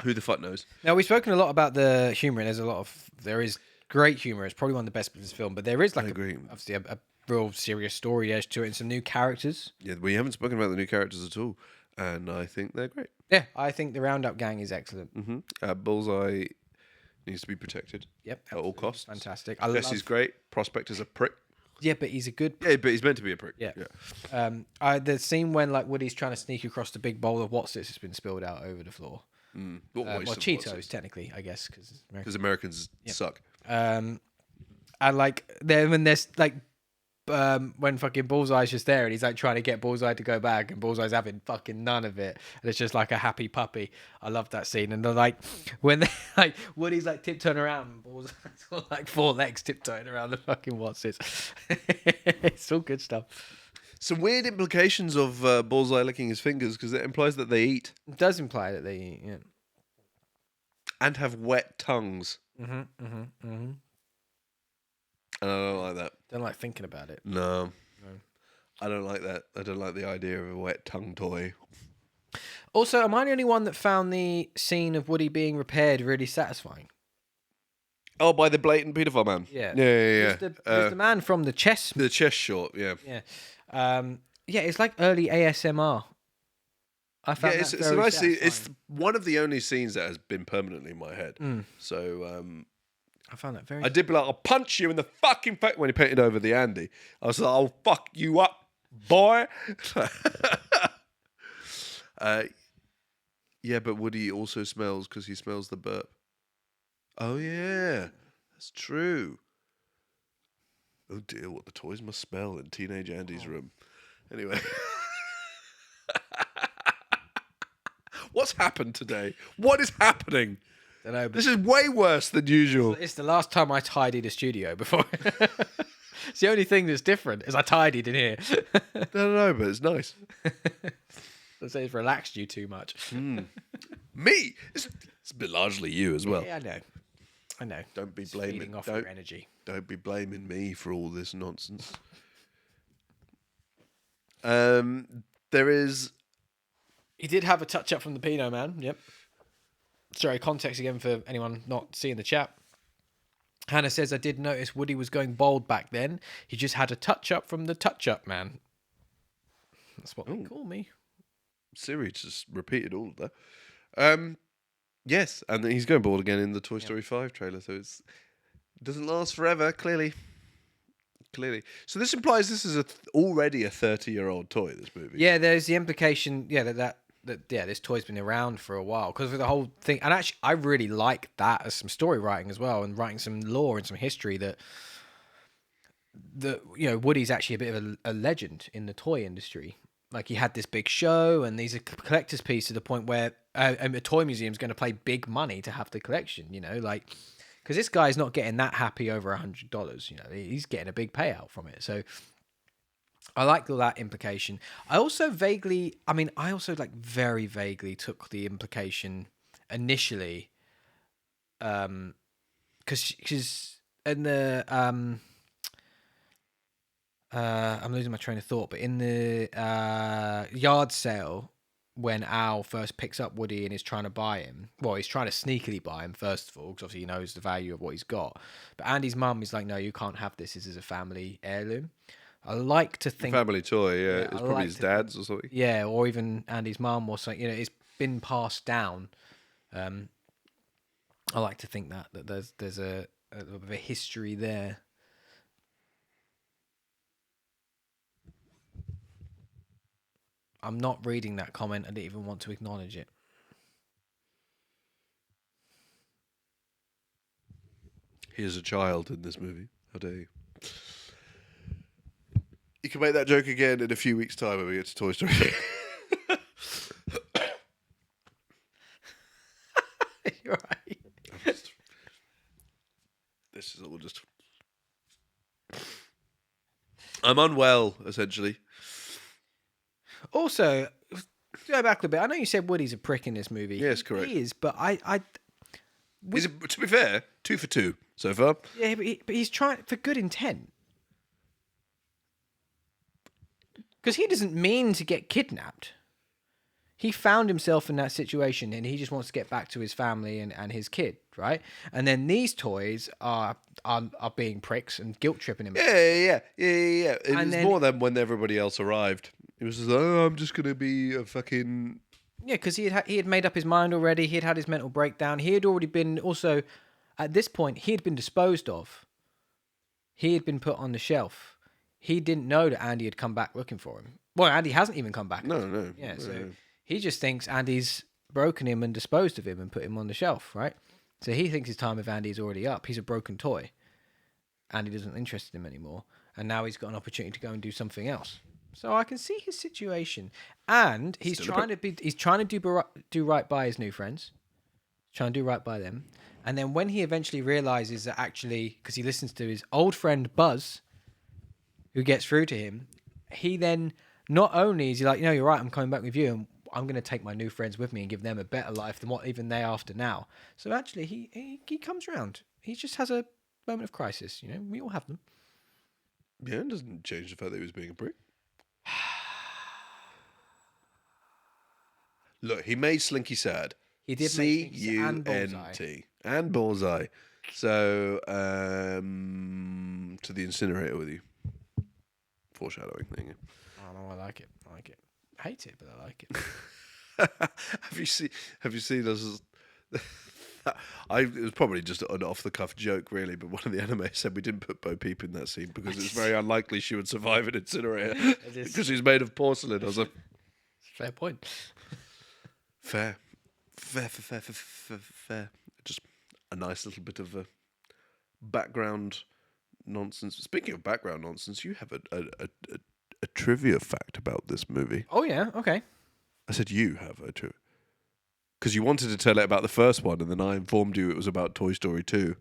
Who the fuck knows? Now, we've spoken a lot about the humour, and there is great humour. It's probably one of the best bits of this film, but there is obviously a real serious story edge to it and some new characters. Yeah, we haven't spoken about the new characters at all, and I think they're great. Yeah, I think the Roundup gang is excellent. Bullseye needs to be protected. Yep, at all costs. Fantastic. Jesse's great. Prospect is a prick. Yeah, but he's a good. Yeah, but he's meant to be a prick. Yeah. The scene when Woody's trying to sneak across the big bowl of what's this has been spilled out over the floor. Cheetos, technically, I guess, because Americans suck. And then when there's when fucking Bullseye's just there and he's trying to get Bullseye to go back, and Bullseye's having fucking none of it, and it's just like a happy puppy. I love that scene. And they're when they Woody's tiptoeing around, and Bullseye's got 4 legs tiptoeing around the fucking what's it. It's all good stuff. Some weird implications of Bullseye licking his fingers, because it implies that they eat. It does imply that they eat, yeah. And have wet tongues. And I don't like that. Don't like thinking about it. No. I don't like that. I don't like the idea of a wet tongue toy. Also, am I the only one that found the scene of Woody being repaired really satisfying? Oh, by the blatant paedophile man? Yeah. Yeah. There's the man from the chess... The chess short, yeah. Yeah. It's like early ASMR. I found it's a nice scene. It's one of the only scenes that has been permanently in my head. So... I found that very... I did be like, I'll punch you in the fucking face when he painted over the Andy. I was like, I'll fuck you up, boy. Yeah, but Woody also smells because he smells the burp. Oh, yeah. That's true. Oh, dear, what the toys must smell in Teenage Andy's room. Anyway. What's happened today? What is happening? I don't know, this is way worse than usual. It's the last time I tidied a studio before. It's the only thing that's different is I tidied in here. I don't know, but it's nice. Let's say it's relaxed you too much. Me? It's a bit largely you as well. Yeah, I know. Don't be It's blaming. feeding off your energy. Don't be blaming me for all this nonsense. There is. He did have a touch up from the Pinot Man. Yep. Sorry, context again for anyone not seeing the chat. Hannah says, I did notice Woody was going bald back then. He just had a touch up from the touch up man. That's what they call me. Siri just repeated all of that. Yes, and he's going bald again in the Toy Story 5 trailer, so it doesn't last forever, clearly. So this implies this is already a 30-year-old toy, this movie. Yeah, there's the implication, that this toy's been around for a while because of the whole thing. And actually, I really like that as some story writing as well, and writing some lore and some history that Woody's actually a bit of a legend in the toy industry. Like, he had this big show, and these are collector's piece to the point where a toy museum is going to pay big money to have the collection, because this guy's not getting that happy over $100, he's getting a big payout from it. So I like all that implication. I also very vaguely took the implication initially, because in the I'm losing my train of thought, but in the yard sale, when Al first picks up Woody and is trying to buy him, well, he's trying to sneakily buy him, first of all, because obviously he knows the value of what he's got. But Andy's mum is like, no, you can't have this. This is a family heirloom. I like to think... Family toy, yeah. It's probably his dad's or something. Yeah, or even Andy's mum or something. It's been passed down. I like to think that there's a bit of a history there. I'm not reading that comment. I didn't even want to acknowledge it. He is a child in this movie. How dare you? You can make that joke again in a few weeks' time when we get to Toy Story. You're right. This is all just... I'm unwell, essentially. Also, go back a bit. I know you said Woody's a prick in this movie. Yes, correct. He is, but To be fair, 2 for 2 so far. Yeah, but he's trying for good intent. Because he doesn't mean to get kidnapped. He found himself in that situation and he just wants to get back to his family and his kid, right? And then these toys are being pricks and guilt tripping him. Yeah. It was more than when everybody else arrived. It was just like, I'm just going to be a fucking... Yeah, because he had made up his mind already. He had had his mental breakdown. He had already been also... At this point, he had been disposed of. He had been put on the shelf. He didn't know that Andy had come back looking for him. Well, Andy hasn't even come back. No. Yeah, no, so no. he just thinks Andy's broken him and disposed of him and put him on the shelf, right? So he thinks his time with Andy is already up. He's a broken toy. Andy doesn't interest him anymore. And now he's got an opportunity to go and do something else. So I can see his situation. And he's trying to do right by his new friends. Trying to do right by them. And then when he eventually realizes that actually, because he listens to his old friend Buzz, who gets through to him, he then not only is he like, you're right, I'm coming back with you, and I'm going to take my new friends with me and give them a better life than what even they're after now. So actually, he comes around. He just has a moment of crisis. We all have them. Yeah, it doesn't change the fact that he was being a prick. Look, he made Slinky sad. He did make Slinky sad and Bullseye. C-U-N-T. And Bullseye. So, to the incinerator with you. Foreshadowing thing. Oh, no, I like it. I hate it, but I like it. Have you seen us? It was probably just an off-the-cuff joke, really, but one of the anime said we didn't put Bo Peep in that scene because it's very unlikely she would survive an incinerator because she's made of porcelain. I was like, fair point. Fair. Just a nice little bit of background nonsense. Speaking of background nonsense, you have a trivia fact about this movie. Oh, yeah, okay. I said you have a trivia. Because you wanted to tell it about the first one, and then I informed you it was about Toy Story 2.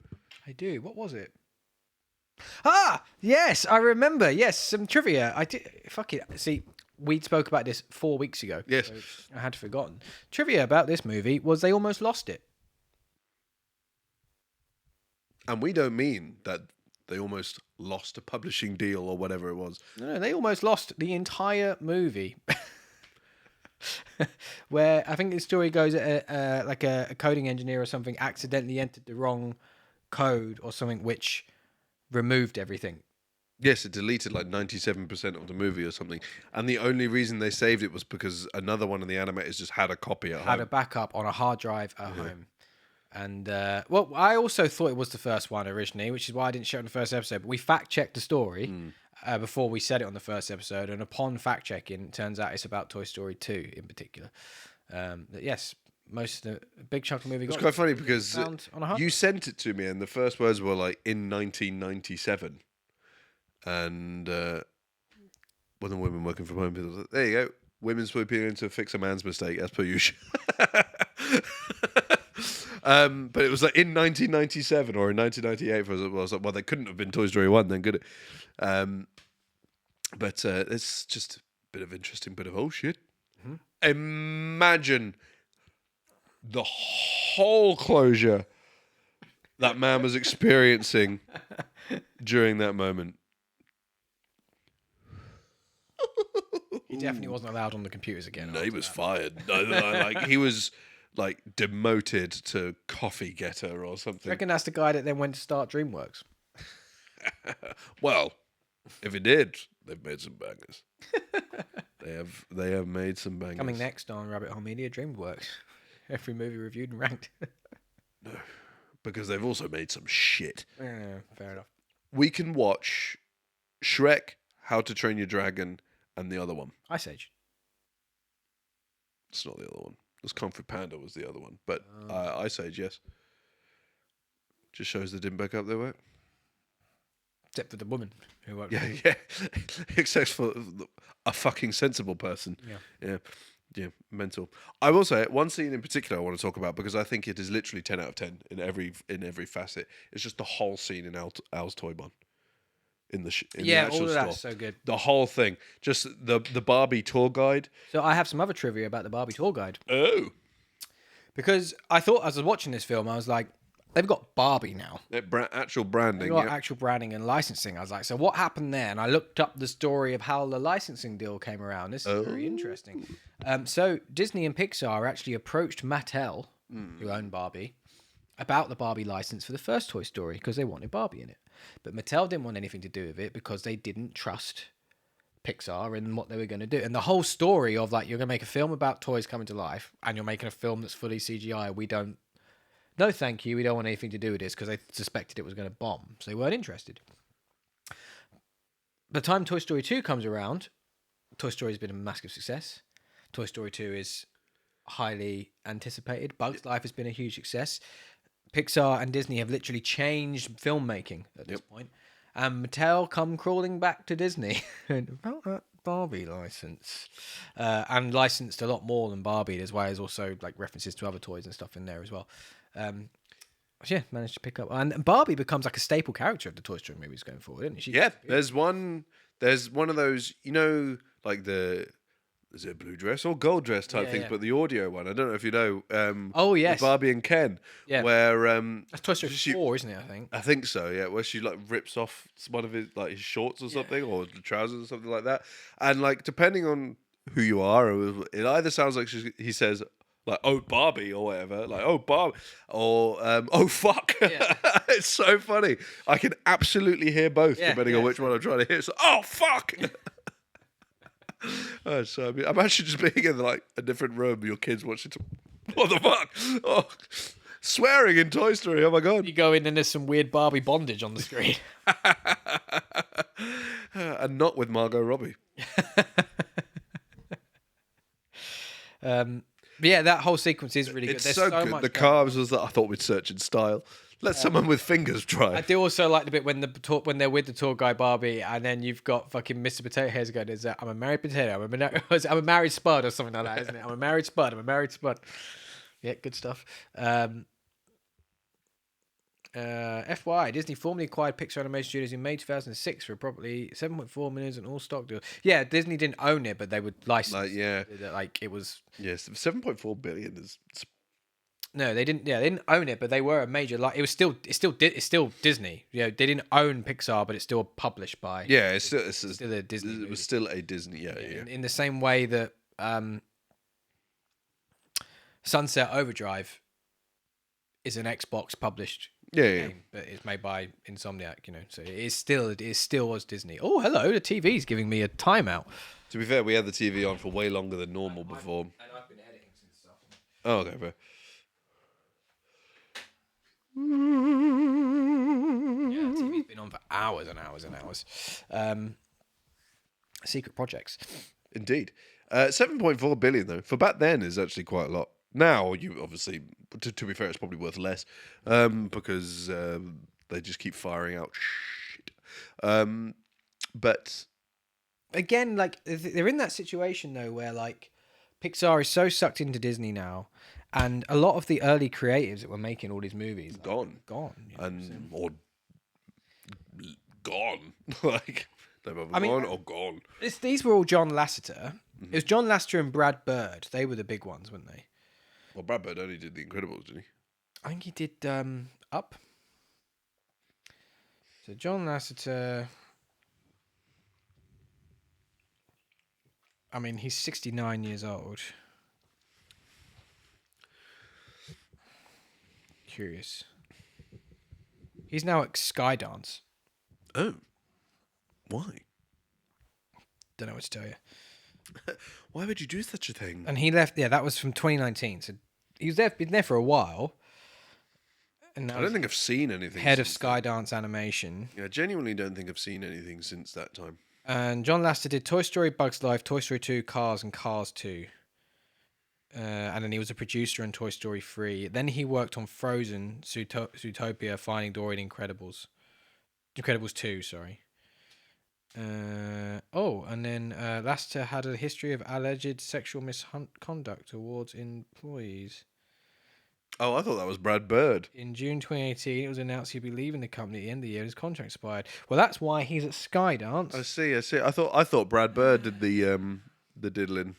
I do. What was it? Ah, yes, I remember. Yes, some trivia. I did. Fuck it. See, we spoke about this 4 weeks ago. Yes. So I had forgotten. Trivia about this movie was they almost lost it. And we don't mean that they almost lost a publishing deal or whatever it was. No, they almost lost the entire movie. Where I think the story goes, like a coding engineer or something accidentally entered the wrong code or something, which removed everything. Yes, it deleted like 97% of the movie or something. And the only reason they saved it was because another one of the animators just had a copy at home. Had a backup on a hard drive at home. And, well, I also thought it was the first one originally, which is why I didn't show it in the first episode. But we fact-checked the story before we said it on the first episode. And upon fact-checking, it turns out it's about Toy Story 2 in particular. That, yes, most of the big chunk of the movie It's quite funny because found on a hard you sent it to me and the first words were like, in 1997. And one of the women working from home, people was like, there you go. Women swooping in to fix a man's mistake, as per usual. But it was like in 1997 or in 1998. I was like, well, they couldn't have been Toy Story 1 then, could it? But it's just a bit of interesting, bit of oh shit. Imagine the whole closure that man was experiencing during that moment. He definitely wasn't allowed on the computers again. No, he was fired. No, like he was like demoted to coffee getter or I something. reckon that's the guy that then went to start DreamWorks. Well, if he did, they've made some bangers. They have made some bangers. Coming next on Rabbit Hole Media, DreamWorks. Every movie reviewed and ranked. No, because they've also made some shit. Yeah, fair enough. We can watch Shrek, How to Train Your Dragon, and the other one. Ice Age. It's not the other one. It was Kung Fu Panda was the other one. But Ice Age, yes. Just shows they didn't back up their work. Except for the woman who worked. Yeah. Except for a fucking sensible person. Yeah, mental. I will say one scene in particular I want to talk about because I think it is literally 10 out of 10 in every facet. It's just the whole scene in Al's Toy Barn. In the actual all of store. that's so good. The whole thing, just the Barbie tour guide. So I have some other trivia about the Barbie tour guide. Oh, Because I thought as I was watching this film, I was like, they've got Barbie now. actual branding. They've got Yeah. actual branding and licensing. I was like, so what happened there? And I looked up the story of how the licensing deal came around. This is very interesting. So Disney and Pixar actually approached Mattel, who owned Barbie, about the Barbie license for the first Toy Story because they wanted Barbie in it. But Mattel didn't want anything to do with it because they didn't trust Pixar and what they were going to do. And the whole story of like, you're going to make a film about toys coming to life and you're making a film that's fully CGI. No, thank you. We don't want anything to do with this because they suspected it was going to bomb. So they weren't interested. By the time Toy Story 2 comes around, Toy Story has been a massive success. Toy Story 2 is highly anticipated. Bugs Life has been a huge success. Pixar and Disney have literally changed filmmaking at this point. And Mattel come crawling back to Disney about that Barbie license. And licensed a lot more than Barbie. There's why there's also like references to other toys and stuff in there as well. So yeah, managed to pick up. And Barbie becomes like a staple character of the Toy Story movies going forward, isn't she? Yeah, there's one of those, like is it blue dress or gold dress type things, but the audio one. I don't know if you know. Oh, yes. with Barbie and Ken. Yeah. Where That's Toy Story 4, isn't it, I think? I think so, yeah. Where she like rips off one of his his shorts or something, or the trousers or something like that. And like depending on who you are, it either sounds like he says like "oh Barbie" or whatever, like "oh Barbie" or "oh fuck." Yeah. It's so funny. I can absolutely hear both depending on which one I'm trying to hear. So "oh fuck." So I'm actually just being in like a different room. Your kids watching. What the fuck? Oh, swearing in Toy Story. Oh my god! You go in and there's some weird Barbie bondage on the screen. And not with Margot Robbie. But yeah, that whole sequence is really good. It's There's so so good. much The going on. carbs was that I thought we'd search in style. Let someone with fingers try. I do also like the bit when they're with the tour guide Barbie, and then you've got fucking Mr. Potato Head's going, I'm a married potato, I'm a married spud or something like that, isn't it? I'm a married spud. Yeah, good stuff. And FYI, Disney formally acquired Pixar Animation Studios in May 2006 for probably 7.4 million and all stock deals. Yeah, Disney didn't own it, but they would license. Like, yeah. Like it was. Yes, 7.4 billion is. No, they didn't. Yeah, they didn't own it, but they were a major. Like it was still. It's still Disney. Yeah, they didn't own Pixar, but it's still published by. Yeah, it's still a Disney. It movie. was still a Disney. Yeah. In the same way that Sunset Overdrive is an Xbox published game, but it's made by Insomniac. So it still was Disney. Oh, hello, the TV's giving me a timeout. To be fair, we had the TV on for way longer than normal before. And I've been editing since this afternoon. Oh, okay, fair. Yeah, the TV's been on for hours and hours and hours. Secret projects. Indeed. 7.4 billion, though, for back then is actually quite a lot. Now, you obviously, to be fair, it's probably worth less because they just keep firing out shit. But again, like they're in that situation though where like Pixar is so sucked into Disney now, and a lot of the early creatives that were making all these movies gone. And or gone. Like they've either gone or gone. These were all John Lasseter. It was John Lasseter and Brad Bird. They were the big ones, weren't they? Well, Brad Bird only did The Incredibles, didn't he? I think he did Up. So John Lasseter. I mean, he's 69 years old. Curious. He's now at Skydance. Oh. Why? Don't know what to tell you. Why would you do such a thing? And he left. Yeah, that was from 2019. So he was there. Been there for a while. And I don't think I've seen anything. Head of Skydance Animation. Yeah, I genuinely don't think I've seen anything since that time. And John Lasseter did Toy Story, Bugs Life, Toy Story 2, Cars, and Cars 2. And then he was a producer on Toy Story 3. Then he worked on Frozen, Zootopia, Finding Dory, and Incredibles. Incredibles 2, sorry. And then Lasseter had a history of alleged sexual misconduct towards employees. Oh, I thought that was Brad Bird. In June 2018, it was announced he'd be leaving the company at the end of the year. His contract expired. Well, that's why he's at Skydance. I see. I thought Brad Bird did the diddling.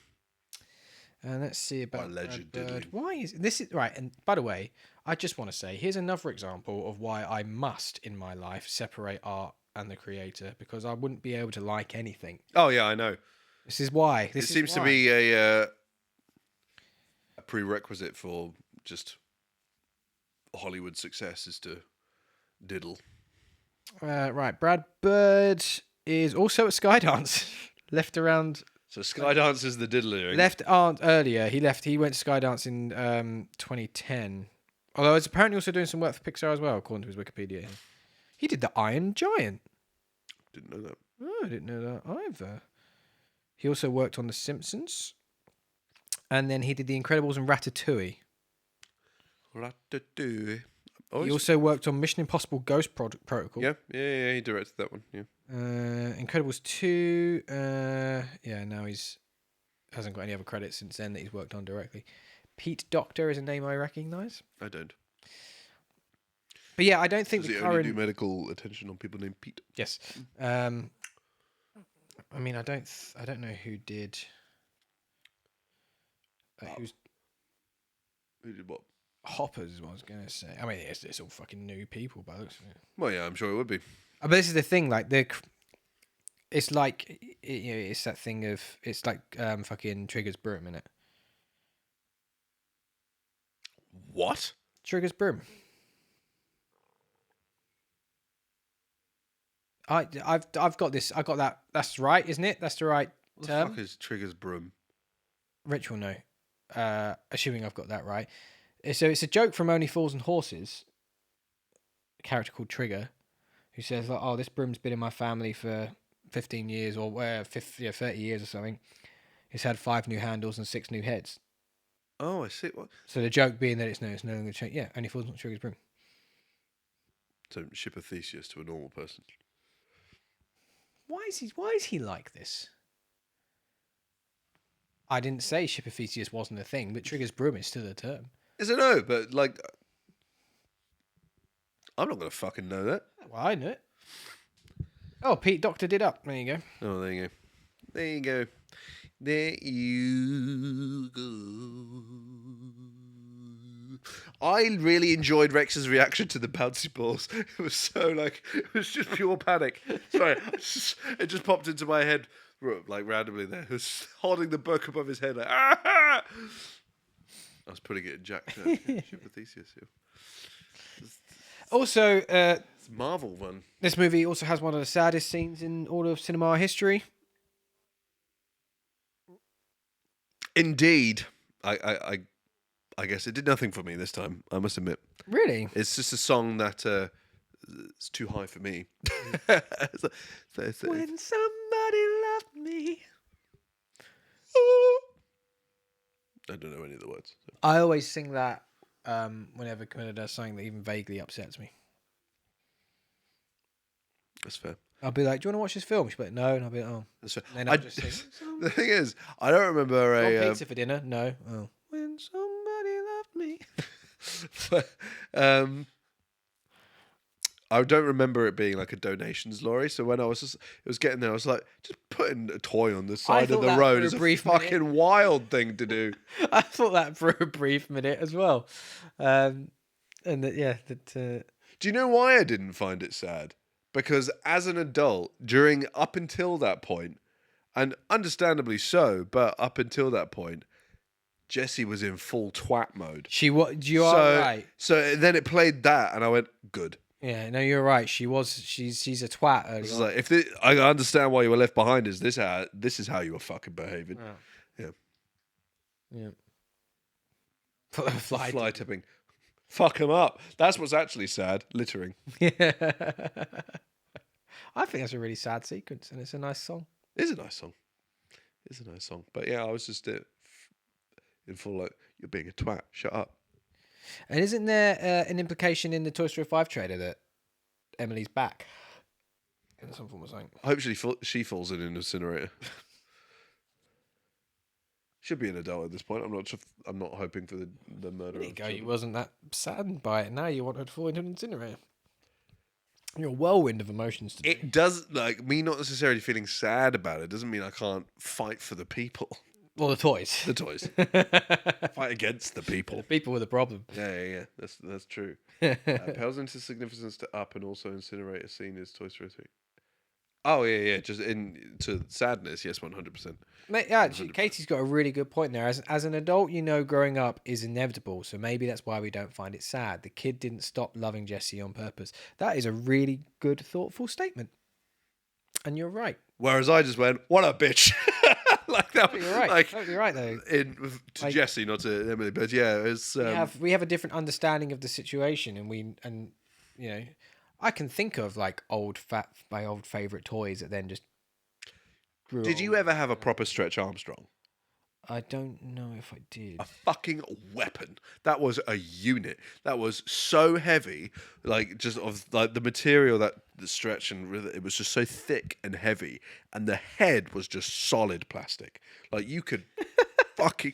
And let's see about alleged Brad Bird. diddling. Why is this is right? And by the way, I just want to say here's another example of why I must in my life separate art and the creator, because I wouldn't be able to like anything. Oh yeah, I know. This is why. It seems to be a prerequisite for just Hollywood success is to diddle. Right, Brad Bird is also at Skydance. Left around. So Skydance is the diddler. Left earlier. He left. He went to Skydance in 2010. Although he's apparently also doing some work for Pixar as well, according to his Wikipedia. He did the Iron Giant. Didn't know that. Oh, I didn't know that either. He also worked on The Simpsons. And then he did The Incredibles and Ratatouille. Ratatouille. He also worked on Mission Impossible Ghost Protocol. Yeah, he directed that one. Yeah. Incredibles 2. Now he's hasn't got any other credits since then that he's worked on directly. Pete Docter is a name I recognise. I don't. But yeah, I don't think Does the he current... only do medical attention on people named Pete? Yes. I mean, I don't know who did... Who did what? Hoppers is what I was going to say. I mean, it's all fucking new people, by the looks of it. Well, yeah, I'm sure it would be. But this is the thing, like, it's like, it's that thing of, it's like fucking Trigger's Broom, innit? What? Trigger's Broom. I've got this. I got that. That's right, isn't it? That's the right What term. the fuck is Trigger's Broom? Rich will know. Assuming I've got that right. So it's a joke from Only Fools and Horses. A character called Trigger, who says, like, "Oh, this broom's been in my family for 15 years or 30 years or something. It's had 5 new handles and 6 new heads." Oh, I see. What? So the joke being that it's no longer change. Yeah, Only Fools and Trigger's broom. So ship a Theseus to a normal person. Why is he like this? I didn't say ship a Theseus wasn't a thing, but Trigger's broom is still a term. Is it no? But like, I'm not gonna fucking know that. Well, I knew it. Oh, Pete Doctor did up. There you go. Oh, there you go. There you go. There you go. I really enjoyed Rex's reaction to the bouncy balls. It was so it was just pure panic. Sorry, it just popped into my head like randomly there. He was holding the book above his head like, ah! I was putting it in Jack Ship Theseus. Yeah. Also, It's Marvel one. this movie also has one of the saddest scenes in all of cinema history. Indeed. I guess it did nothing for me this time, I must admit. Really? It's just a song that it's too high for me. When somebody loved me. I don't know any of the words. So. I always sing that whenever Camilla does something that even vaguely upsets me. That's fair. I'll be like, do you want to watch this film? She'll be like, no. And I'll be like, oh. That's fair. And then I'll just sing. The thing is, I don't remember Want a... pizza for dinner? No. Oh. When somebody loved me. I don't remember it being like a donations lorry. So when it was getting there, I was like, just putting a toy on the side of the road is a fucking wild thing to do. I thought that for a brief minute as well. Do Do you know why I didn't find it sad? Because as an adult, up until that point, and understandably so, but up until that point, Jessie was in full twat mode. You are right. So then it played that, and I went, good. Yeah, no, you're right. She's a twat early on. Like, I understand why you were left behind. This is how you were fucking behaving. Yeah. Fly tipping. Fuck him up. That's what's actually sad. Littering. Yeah. I think that's a really sad sequence, and it's a nice song. It's a nice song. But yeah, I was just in full like, you're being a twat. Shut up. And isn't there an implication in the Toy Story 5 trailer that Emily's back in some form of something? Hopefully she falls in an incinerator. Should be an adult at this point. I'm not hoping for the murder. There you go. You wasn't that saddened by it. Now you want her to fall into an incinerator. You're a whirlwind of emotions today. It does, like, me not necessarily feeling sad about it doesn't mean I can't fight for the people. Well, the toys. The toys. Fight against the people. The people were the problem. Yeah. That's true. Pales into significance to Up and also incinerate a scene is Toy Story 3. Oh, yeah. Just to sadness, yes, 100%. Mate, yeah, actually, Katie's got a really good point there. As an adult, growing up is inevitable. So maybe that's why we don't find it sad. The kid didn't stop loving Jessie on purpose. That is a really good, thoughtful statement. And you're right. Whereas I just went, what a bitch. Like that. You're right. Like, you're right, though. To Jessie, not to Emily. But yeah, it's... we have a different understanding of the situation. And I can think of like my old favourite toys that then just grew Did you ever have a proper Stretch Armstrong? I don't know if I did. A fucking weapon. That was a unit. That was so heavy, like just of like the material that the Stretch and it was just so thick and heavy, and the head was just solid plastic. Like you could fucking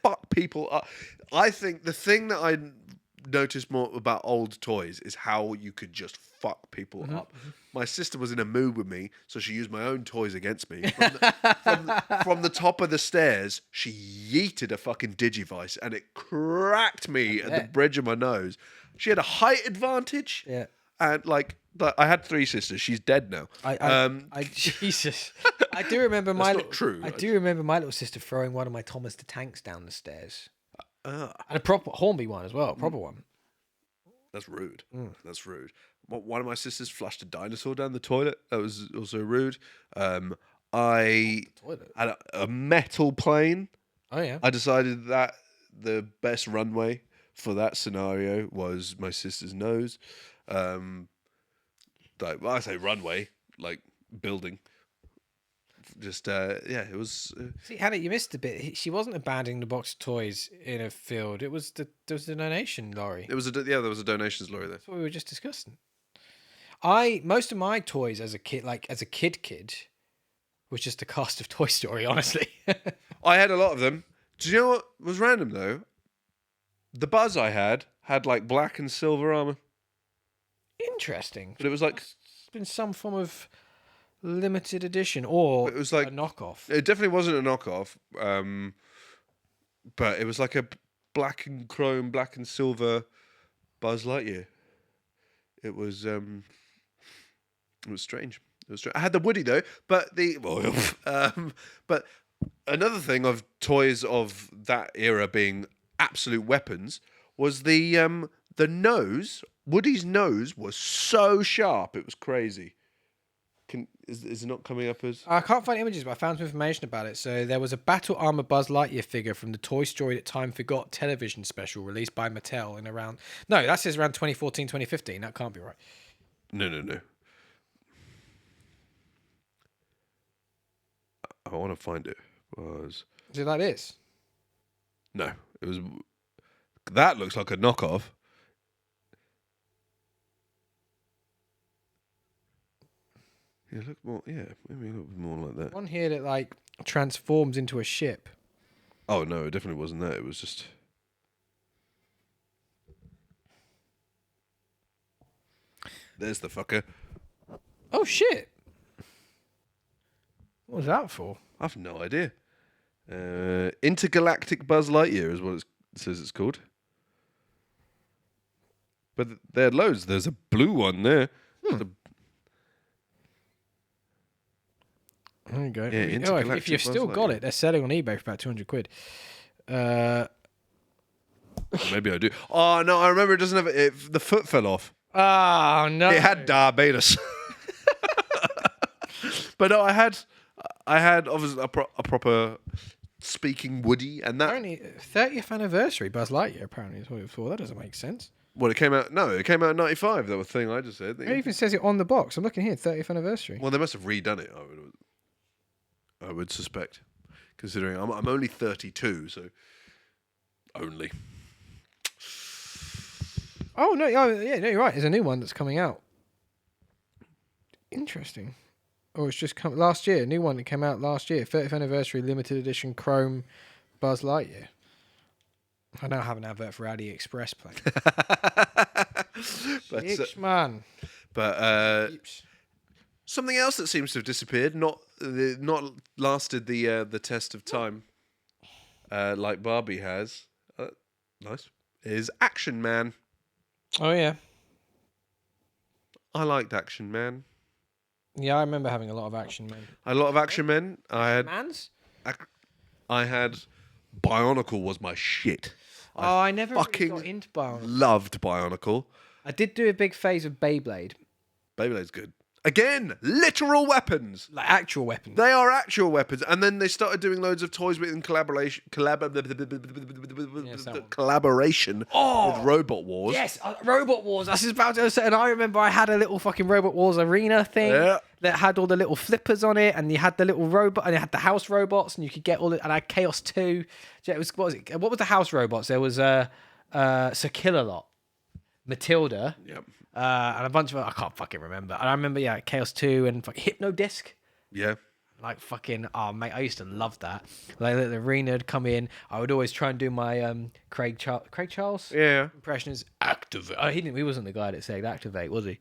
fuck people up. I think the thing that I noticed more about old toys is how you could just fuck people up. My sister was in a mood with me, so she used my own toys against me. From the top of the stairs, she yeeted a fucking Digivice, and it cracked me at the bridge of my nose. She had a height advantage. Yeah. And like I had three sisters. She's dead now. Jesus. I do remember true. I do remember my little sister throwing one of my Thomas the Tanks down the stairs. And a proper Hornby one as well, a proper one. That's rude. That's rude. One of my sisters flushed a dinosaur down the toilet. That was also rude. I had a metal plane. Oh, yeah. I decided that the best runway for that scenario was my sister's nose. Like, well, I say runway, like building. Just it was. See, Hannah, you missed a bit. She wasn't abandoning the box of toys in a field. There was the donation lorry. There was a donations lorry there. That's what we were just discussing. Most of my toys as a kid, was just a cast of Toy Story. Honestly, I had a lot of them. Do you know what was random though? The Buzz I had like black and silver armor. Interesting. But it was like It's been some form of limited edition or it was like a knockoff. it definitely wasn't a knockoff. But it was like a black and chrome, black and silver Buzz Lightyear. It was strange. It was strange. I had the Woody though, but but another thing of toys of that era being absolute weapons was the nose. Woody's nose was so sharp, it was crazy. Is it not coming up as? I can't find images, but I found some information about it. So there was a Battle Armor Buzz Lightyear figure from the Toy Story That Time Forgot television special released by Mattel in around... No, that says around 2014, 2015. That can't be right. No. I want to find it. Is it like this? No, it was. That looks like a knockoff. Yeah, look more. Yeah, maybe a little bit more like that. One here that like transforms into a ship. Oh no, it definitely wasn't that. It was just. There's the fucker. Oh shit! What was that for? I've no idea. Intergalactic Buzz Lightyear is what it says it's called. But there are loads. There's a blue one there. There you go. Yeah, If Intergalactic you've still Buzz got Lightyear. it, they're selling on eBay for about 200 quid. Maybe I do. Oh no, I remember it doesn't have it. The foot fell off. Oh no! It had diabetes. But no, I had obviously a proper speaking Woody, and that. Apparently, 30th anniversary Buzz Lightyear. Apparently, is what it was for. That doesn't make sense. Well, it came out. No, it came out in '95. That was the thing I just said. It even says it on the box. I'm looking here. 30th anniversary. Well, they must have redone it. I would suspect, considering I'm only 32, so only. Oh no! Oh yeah, no, you're right. There's a new one that's coming out. Interesting. Or it's just come last year. A new one that came out last year. 30th anniversary limited edition Chrome Buzz Lightyear. I now have an advert for AliExpress playing. But Man. But something else that seems to have disappeared, not lasted the test of time, like Barbie has. Nice. Is Action Man. Oh yeah. I liked Action Man. Yeah, I remember having a lot of Action Men. A lot of Action Men. Mans? I had Bionicle was my shit. I never really fucking got into Bionicle. Loved Bionicle. I did do a big phase of Beyblade. Beyblade's good. Again, literal weapons. Like actual weapons. They are actual weapons. And then they started doing loads of toys with in collaboration with Robot Wars. Yes, Robot Wars. I was about to say, and I remember I had a little fucking Robot Wars arena thing that had all the little flippers on it, and you had the little robot, and it had the house robots, and you could get all it. And I had Chaos 2. It was, what was it? What was the house robots? There was Sir Kill-A-Lot, Matilda. Yep. And a bunch of I can't fucking remember. And I remember, Chaos 2 and fucking Hypno Disc. Yeah. Like fucking, oh mate, I used to love that. Like the arena would come in. I would always try and do my Craig Charles impression as activate. Oh, he wasn't the guy that said activate, was he?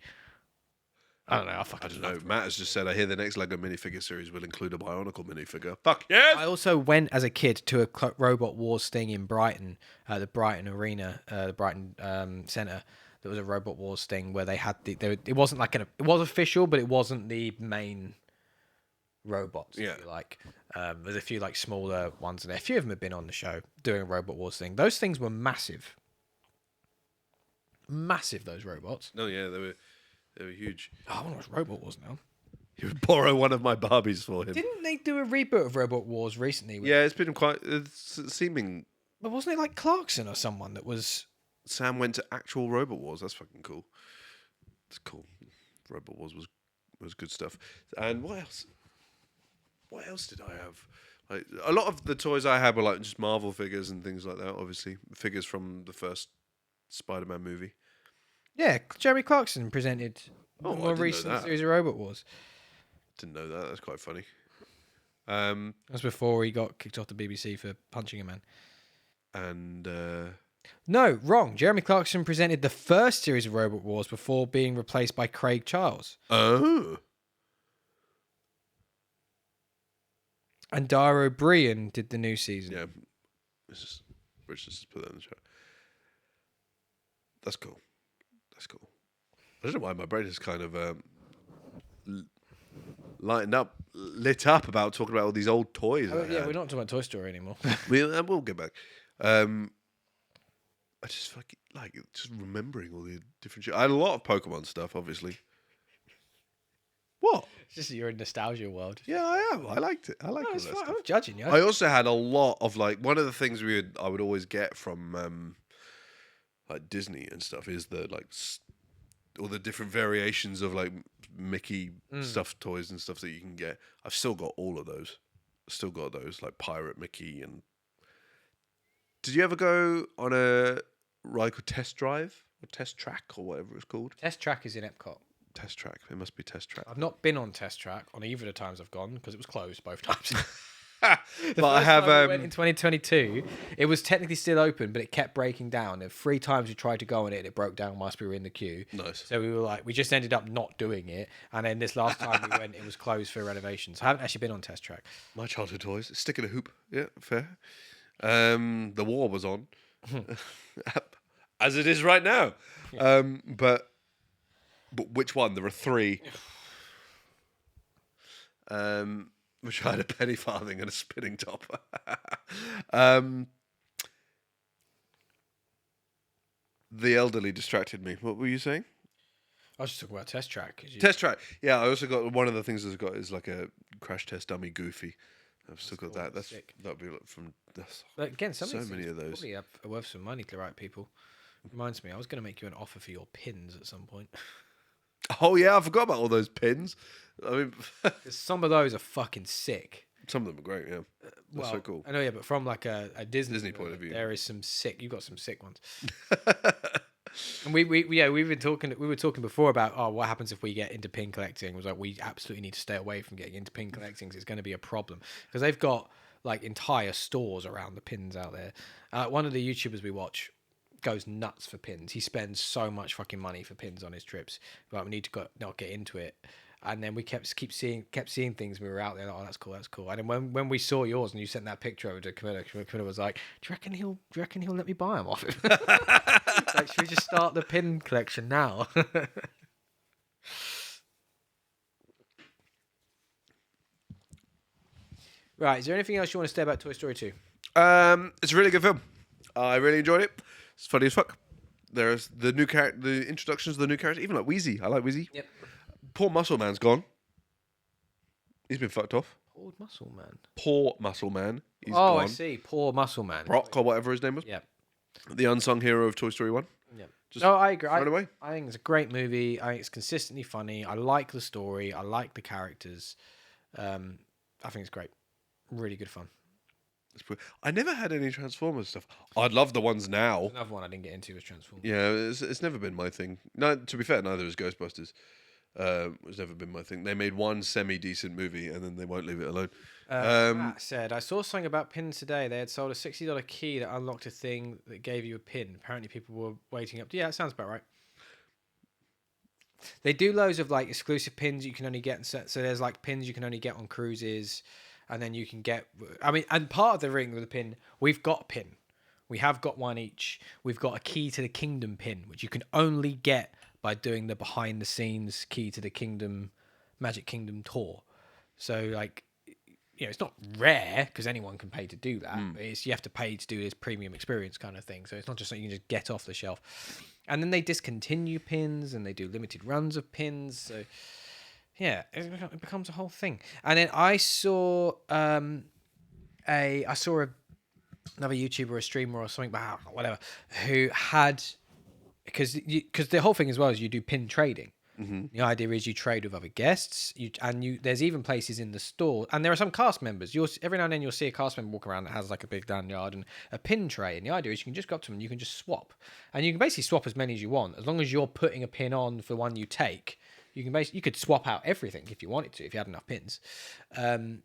I don't know. I don't know. Matt has just said, I hear the next Lego minifigure series will include a Bionicle minifigure. Fuck yes! I also went as a kid to a Robot Wars thing in Brighton, the Brighton Arena, the Brighton Centre. There was a Robot Wars thing where they had it wasn't like it was official, but it wasn't the main robots. Yeah. If you like. There's a few like smaller ones in there. A few of them have been on the show doing a Robot Wars thing. Those things were massive. Massive, those robots. No, yeah, they were huge. Oh, I wonder what Robot Wars now. You would borrow one of my Barbies for him. Didn't they do a reboot of Robot Wars recently? Yeah, it's been quite seeming. But wasn't it like Clarkson or someone that was... Sam went to actual Robot Wars. That's fucking cool. It's cool. Robot Wars was good stuff. And what else? What else did I have? Like a lot of the toys I had were like just Marvel figures and things like that. Obviously, figures from the first Spider-Man movie. Yeah, Jeremy Clarkson presented Oh, the more recent series of Robot Wars. Didn't know that. That's quite funny. That's before he got kicked off the BBC for punching a man. And No, wrong. Jeremy Clarkson presented the first series of Robot Wars before being replaced by Craig Charles. Oh. And Dara O'Brien did the new season. Yeah. Let's just put that in the chat. That's cool. That's cool. I don't know why my brain is kind of lit up about talking about all these old toys. Oh, yeah, we're not talking about Toy Story anymore. We'll get back. I just like just remembering all the different shit. I had a lot of Pokemon stuff, obviously. What? It's just you're in nostalgia world. Yeah, I am. I liked it. I liked No, all it's that fine. stuff. I'm not judging you. I also had a lot of one of the things I would always get from like Disney and stuff is the all the different variations of like Mickey stuffed toys and stuff that you can get. I've still got all of those. Still got those like Pirate Mickey and. Did you ever go on a ride called Test Drive or Test Track or whatever it's called? Test Track is in Epcot. Test Track. It must be Test Track. I've not been on Test Track on either of the times I've gone because it was closed both times. But I have. We went in 2022. It was technically still open, but it kept breaking down. And 3 times we tried to go on it, and it broke down whilst we were in the queue. Nice. So we were like, we just ended up not doing it. And then this last time we went, it was closed for renovations. I haven't actually been on Test Track. My childhood toys. Stick in a hoop. Yeah, fair. The war was on, as it is right now. Yeah. But which one? There are 3. Which I had a penny farthing and a spinning top. The elderly distracted me. What were you saying? I was just talking about Test Track. Test Track. Yeah, I also got one of the things I've got is like a crash test dummy Goofy. I've still got that. That'd be from. But again, so many of those. Probably are worth some money to the right people. Reminds me, I was going to make you an offer for your pins at some point. Oh yeah, I forgot about all those pins. I mean, some of those are fucking sick. Some of them are great. Yeah, that's so cool. I know, yeah, but from like a Disney point of view, there is some sick. You've got some sick ones. And we were talking before about what happens if we get into pin collecting. It was like we absolutely need to stay away from getting into pin collecting. 'Cause it's going to be a problem because they've got like entire stores around the pins out there. One of the YouTubers we watch goes nuts for pins. He spends so much fucking money for pins on his trips. But we need to not get into it. And then we kept seeing things when we were out there. Like, oh, that's cool. And then when we saw yours and you sent that picture over to Camilla was like, do you reckon he'll let me buy them off him? Like, should we just start the pin collection now? Right, is there anything else you want to say about Toy Story 2? It's a really good film. I really enjoyed it. It's funny as fuck. There's the new the introductions of the new characters, even like Wheezy. I like Wheezy. Yep. Poor Muscle Man's gone. He's been fucked off. Poor Muscle Man. Poor Muscle Man. He's gone. I see. Poor Muscle Man. Brock or whatever his name was. Yep. The unsung hero of Toy Story 1. Yep. Just I agree. thrown away. I think it's a great movie. I think it's consistently funny. I like the story. I like the characters. I think it's great. Really good fun. I never had any Transformers stuff. I'd love the ones now. Another one I didn't get into was Transformers. Yeah, it's never been my thing. No, to be fair, neither is Ghostbusters. It's never been my thing. They made one semi-decent movie and then they won't leave it alone. Matt said, I saw something about pins today. They had sold a $60 key that unlocked a thing that gave you a pin. Apparently people were waiting up. Yeah, that sounds about right. They do loads of like exclusive pins you can only get. So there's like pins you can only get on cruises. And then you can get, and part of the ring with the pin, we've got a pin. We have got one each. We've got a Key to the Kingdom pin, which you can only get by doing the behind the scenes Key to the Kingdom, Magic Kingdom tour. So like, it's not rare because anyone can pay to do that. But you have to pay to do this premium experience kind of thing. So it's not just something you can just get off the shelf. And then they discontinue pins and they do limited runs of pins. So yeah, it becomes a whole thing. And then I saw another YouTuber or a streamer or something, whatever, who had, because the whole thing as well is you do pin trading. Mm-hmm. The idea is you trade with other guests. There's even places in the store, and there are some cast members. Every now and then you'll see a cast member walk around that has like a big lanyard and a pin tray. And the idea is you can just go up to them and you can just swap, and you can basically swap as many as you want as long as you're putting a pin on for one you take. You could swap out everything if you wanted to, if you had enough pins. And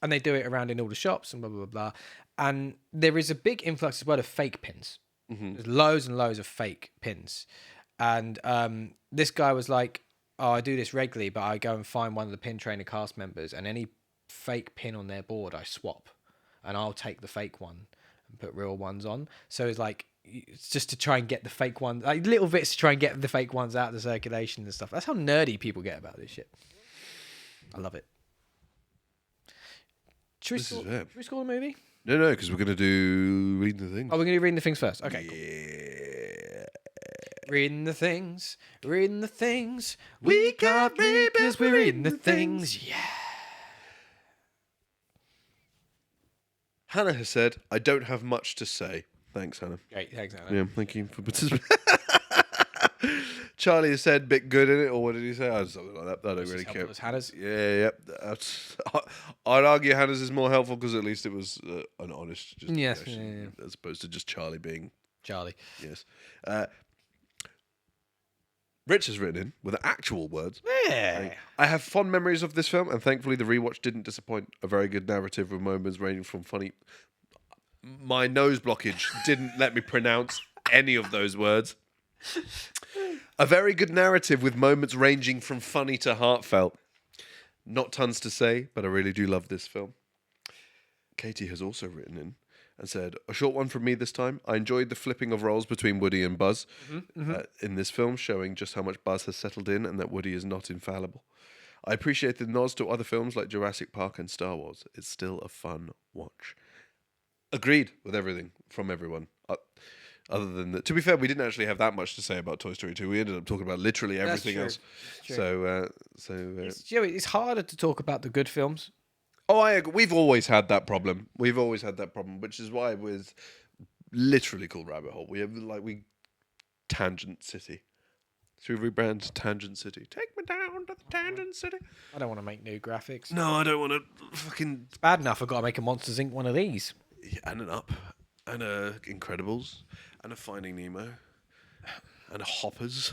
they do it around in all the shops and blah, blah, blah, blah. And there is a big influx as well of fake pins. There's loads and loads of fake pins. And this guy was like, oh, I do this regularly, but I go and find one of the pin trainer cast members, and any fake pin on their board, I swap. And I'll take the fake one and put real ones on. So it's like, it's just to try and get the fake ones, like little bits to try and get the fake ones out of the circulation and stuff. That's how nerdy people get about this shit. I love it. Should we score the movie? No, because we're going to do reading the things. Oh, we're going to be reading the things first. Okay, Yeah. cool. Reading the things. We can't read because we're reading the things. Yeah. Hannah has said, I don't have much to say. Thanks, Hannah. Great, thanks, Anna. Yeah, thank you for participating. Charlie has said, bit good in it, or what did he say? Oh, something like that. I don't really care. Hannah's. Yeah. I'd argue Hannah's is more helpful because at least it was an honest justification, as opposed to just Charlie being... Charlie. Yes. Rich has written in with actual words. Yeah. I have fond memories of this film, and thankfully the rewatch didn't disappoint. A very good narrative with moments ranging from funny... My nose blockage didn't let me pronounce any of those words. A very good narrative with moments ranging from funny to heartfelt. Not tons to say, but I really do love this film. Katie has also written in and said, a short one from me this time. I enjoyed the flipping of roles between Woody and Buzz in this film, showing just how much Buzz has settled in and that Woody is not infallible. I appreciate the nods to other films like Jurassic Park and Star Wars. It's still a fun watch. Agreed with everything from everyone. Other than that, to be fair, we didn't actually have that much to say about Toy Story 2. We ended up talking about literally everything else. It's harder to talk about the good films. Oh, I agree. We've always had that problem. Which is why it was literally called Rabbit Hole. We have Tangent City. Should we rebrand to Tangent City? Take me down to the Tangent City. I don't want to make new graphics. No, I don't want to fucking... It's bad enough I've got to make a Monsters Inc. one of these. Yeah, and an Up, and a Incredibles, and a Finding Nemo, and a Hoppers,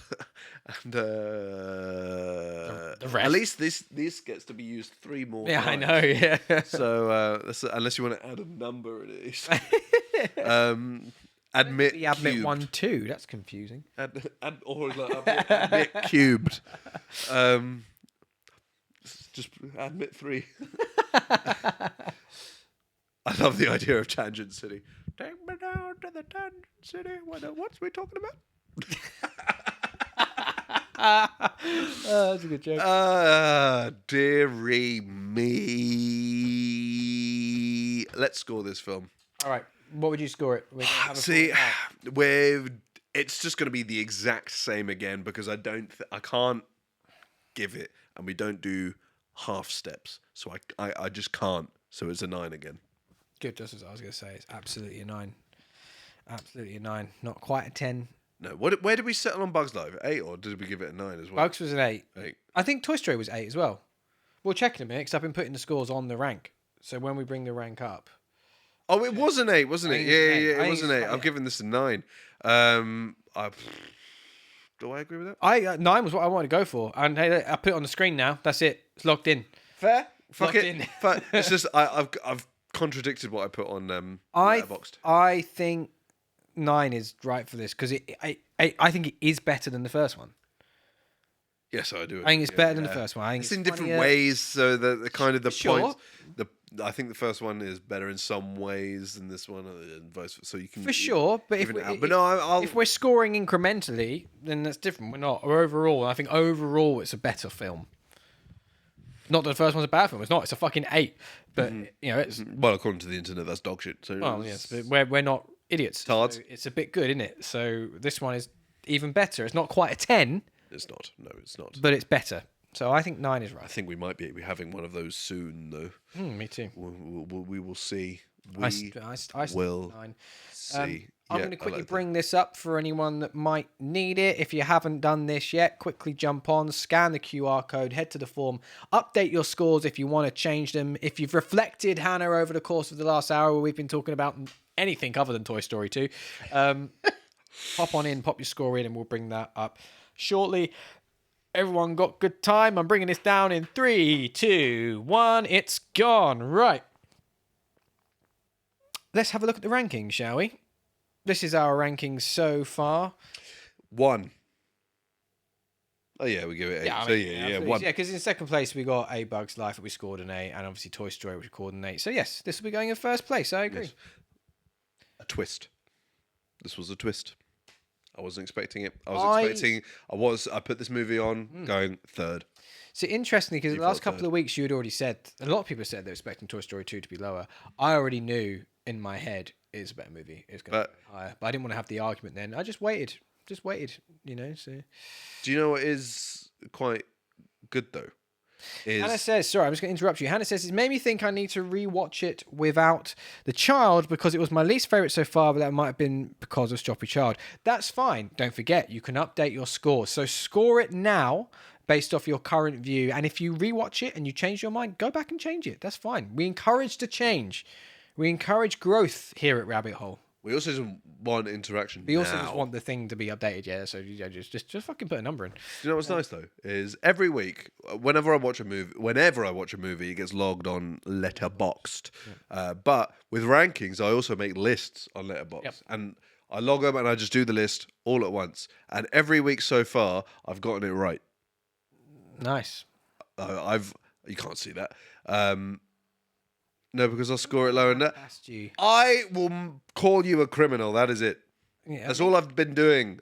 and the rest. At least this gets to be used 3 more times. I know, yeah. So unless you want to add a number at least. Admit The admit cubed. 1, 2. That's confusing. Admit cubed. Just admit 3. I love the idea of Tangent City. Take me down to the Tangent City. What's we talking about? That's a good joke. Dearie me. Let's score this film. All right. What would you score it? See, it's just going to be the exact same again because I can't give it, and we don't do half steps, so I just can't. So it's a 9 again. Good, just as I was going to say. It's absolutely a 9. Absolutely a 9. Not quite a 10. No. Where did we settle on Bugs Life? 8, or did we give it a 9 as well? Bugs was an 8. 8. I think Toy Story was 8 as well. We'll check in a minute because I've been putting the scores on the rank. So when we bring the rank up. Oh, it was an 8, wasn't it? Yeah, it was an 8. I'm giving this a 9. Do I agree with that? 9 was what I wanted to go for. And hey, I put it on the screen now. That's it. It's locked in. Fair. Fuck Locked it. in. It's just I've contradicted what I put on Letterboxd. I think 9 is right for this because I think it is better than the first one. Yes, I do. I think it's better than the first one. I think it's in different ways, so the kind of the Sure. points. I think the first one is better in some ways than this one, and vice versa. So you can For sure, but if we're scoring incrementally, then that's different. We're not. Or overall, I think overall it's a better film. Not that the first one's a bad film. It's not. It's a fucking 8. But it's well, according to the internet, that's dog shit. So well, yes, but we're not idiots. Tards. So it's a bit good, isn't it? So this one is even better. It's not quite a 10. It's not. No, it's not. But it's better. So I think 9 is right. I think we might be having one of those soon, though. Me too. We will see. I will 9. see. I'm going to quickly bring this up for anyone that might need it. If you haven't done this yet, quickly jump on, scan the QR code, head to the form, update your scores if you want to change them. If you've reflected, Hannah, over the course of the last hour where we've been talking about anything other than Toy Story 2, pop on in, pop your score in, and we'll bring that up shortly. Everyone got good time? I'm bringing this down in 3, 2, 1. It's gone. Right. Let's have a look at the rankings, shall we? This is our rankings so far. 1. Oh yeah, we give it 8. Yeah, I So mean, yeah, 1. Yeah, because in second place we got A Bug's Life, we scored an 8, and obviously Toy Story, which we scored an 8. So yes, this will be going in first place. I agree. Yes. A twist. This was a twist. I wasn't expecting it. I put this movie on going 3rd. So interestingly, because the last couple of weeks you had already said, a lot of people said they were expecting Toy Story 2 to be lower. I already knew in my head it's a better movie. It's going to be higher. But I didn't want to have the argument then. I just waited. So. Do you know what is quite good though? Hannah says, sorry, I'm just going to interrupt you. Hannah says, it made me think I need to rewatch it without the child because it was my least favourite so far, but that might have been because of Stroppy Child. That's fine. Don't forget, you can update your score. So score it now based off your current view. And if you rewatch it and you change your mind, go back and change it. That's fine. We encourage to change. We encourage growth here at Rabbit Hole. We also just want interaction. We also just want the thing to be updated, yeah. So just fucking put a number in. Do you know what's nice though? Is every week, whenever I watch a movie, it gets logged on Letterboxd. But with rankings, I also make lists on Letterboxd, and I log them and I just do the list all at once. And every week so far, I've gotten it right. Nice. You can't see that. No, because I'll score it lower than that. You. I will call you a criminal. That is it. Yeah, That's all I've been doing.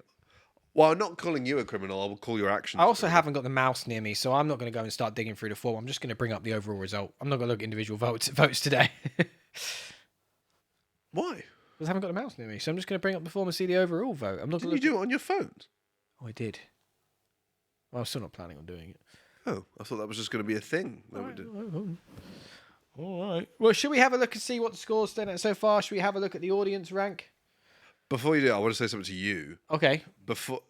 Well, I'm not calling you a criminal. I will call your actions. I also haven't got the mouse near me, so I'm not going to go and start digging through the form. I'm just going to bring up the overall result. I'm not going to look at individual votes today. Why? Because I haven't got the mouse near me, so I'm just going to bring up the form and see the overall vote. I'm not. Didn't you do it on your phone? Oh, I did. Well, I'm still not planning on doing it. Oh, I thought that was just going to be a thing that we did. All right. Well, should we have a look and see what the score's stand at so far? Should we have a look at the audience rank? Before you do, I want to say something to you. Okay.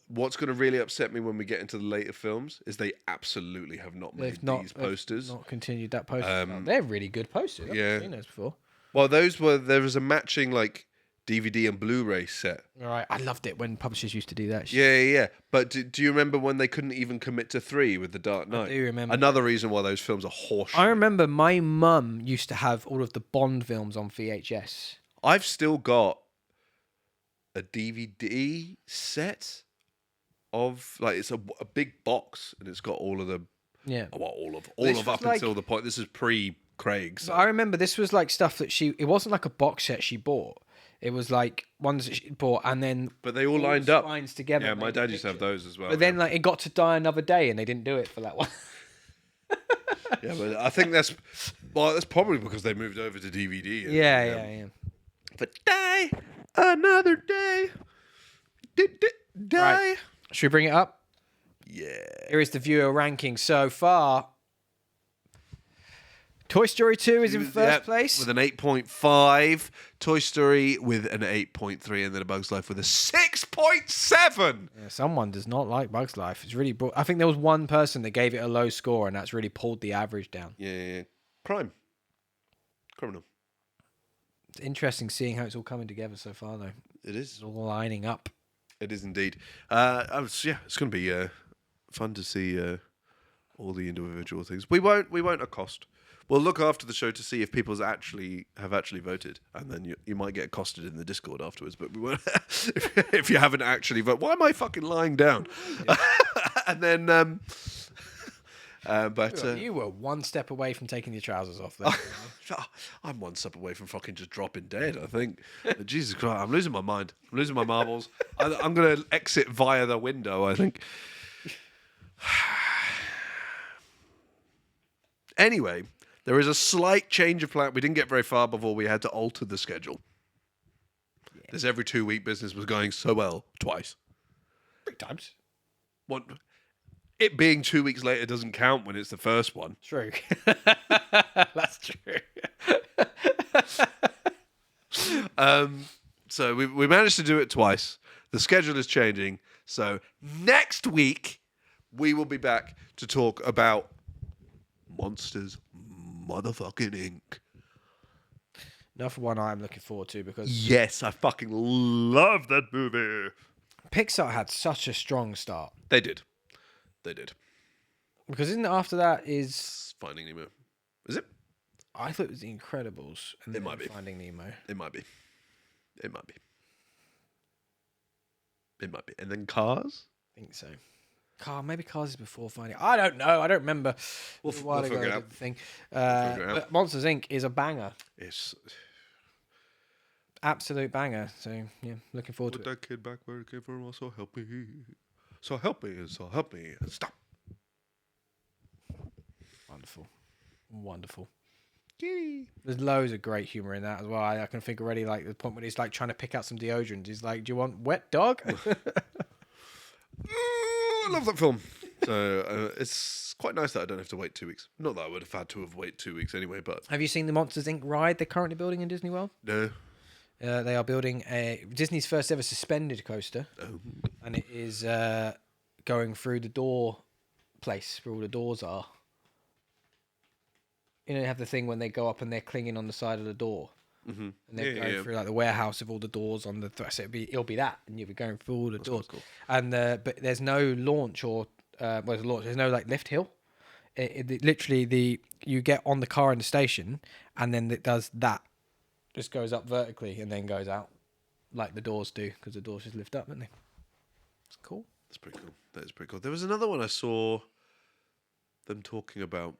What's going to really upset me when we get into the later films is they absolutely have not made these posters. Not continued that poster. They're really good posters. I've Yeah. seen those before. Well, there was a matching like DVD and Blu-ray set. All right. I loved it when publishers used to do that. Yeah. But do you remember when they couldn't even commit to 3 with The Dark Knight? I do remember. Another reason why those films are horseshit. I remember my mum used to have all of the Bond films on VHS. I've still got a DVD set of like it's a big box and it's got all of the until the point. This is pre-Craig. So. I remember this was like stuff that it wasn't like a box set she bought. It was like ones that she bought and then but they all lined up lines together. Yeah, my dad used to have those as well. But then like it got to Die Another Day and they didn't do it for that one. Yeah, but I think that's probably because they moved over to DVD. Yeah. But Die Another Day. Die. Right. Should we bring it up? Yeah. Here is the viewer ranking so far. Toy Story 2 is in first place. With an 8.5. Toy Story with an 8.3. And then A Bug's Life with a 6.7. Yeah, someone does not like Bug's Life. It's really I think there was one person that gave it a low score and that's really pulled the average down. Yeah. Criminal. It's interesting seeing how it's all coming together so far, though. It is. It's all lining up. It is indeed. It's going to be fun to see all the individual things. We won't accost. We'll look after the show to see if people have actually voted, and then you might get accosted in the Discord afterwards. But we won't if you haven't actually voted. Why am I fucking lying down? And then, You were one step away from taking your trousers off there. I'm one step away from fucking just dropping dead. I think. Jesus Christ, I'm losing my mind. I'm losing my marbles. I'm going to exit via the window. I think. Anyway. There is a slight change of plan. We didn't get very far before we had to alter the schedule. Yeah. This every 2-week business was going so well twice. 3 times. It being 2 weeks later doesn't count when it's the first one. True. That's true. So we managed to do it twice. The schedule is changing. So next week, we will be back to talk about Monsters Motherfucking Inc. Another one I'm looking forward to because yes, I fucking love that movie. Pixar had such a strong start. They did. Because isn't it after that is Finding Nemo? Is it? I thought it was The Incredibles and it might be Finding Nemo. It might be. It might be. And then Cars. I think so. Maybe Cars is before Finding. I don't know. I don't remember. We'll A while figure ago it I out. did the thing. Figure it out. But Monsters Inc. is a banger. It's Absolute banger. So yeah, looking forward put to it. that kid back where it came from. So help me. So help me. So help me. Stop. Wonderful. Wonderful. Yay. There's loads of great humor in that as well. I can think already, like the point when he's like trying to pick out some deodorant. He's like, "Do you want wet dog?" I love that film. So it's quite nice that I don't have to wait 2 weeks. Not that I would have had to have waited 2 weeks anyway, but Have you seen the Monsters Inc. ride they're currently building in Disney World? no. They are building Disney's first ever suspended coaster, Oh. and it is going through the door place where all the doors are. You know, you have the thing when they go up and they're clinging on the side of the door, Mm-hmm. and they're going through like the warehouse of all the doors on the. So it'll be that, and you'll be going through all the doors. Cool. And but there's no launch or there's no like lift hill. It literally you get on the car in the station, and then it does that. Just goes up vertically and then goes out, like the doors do, because the doors just lift up, don't they? It's cool. That's pretty cool. That is pretty cool. There was another one I saw them talking about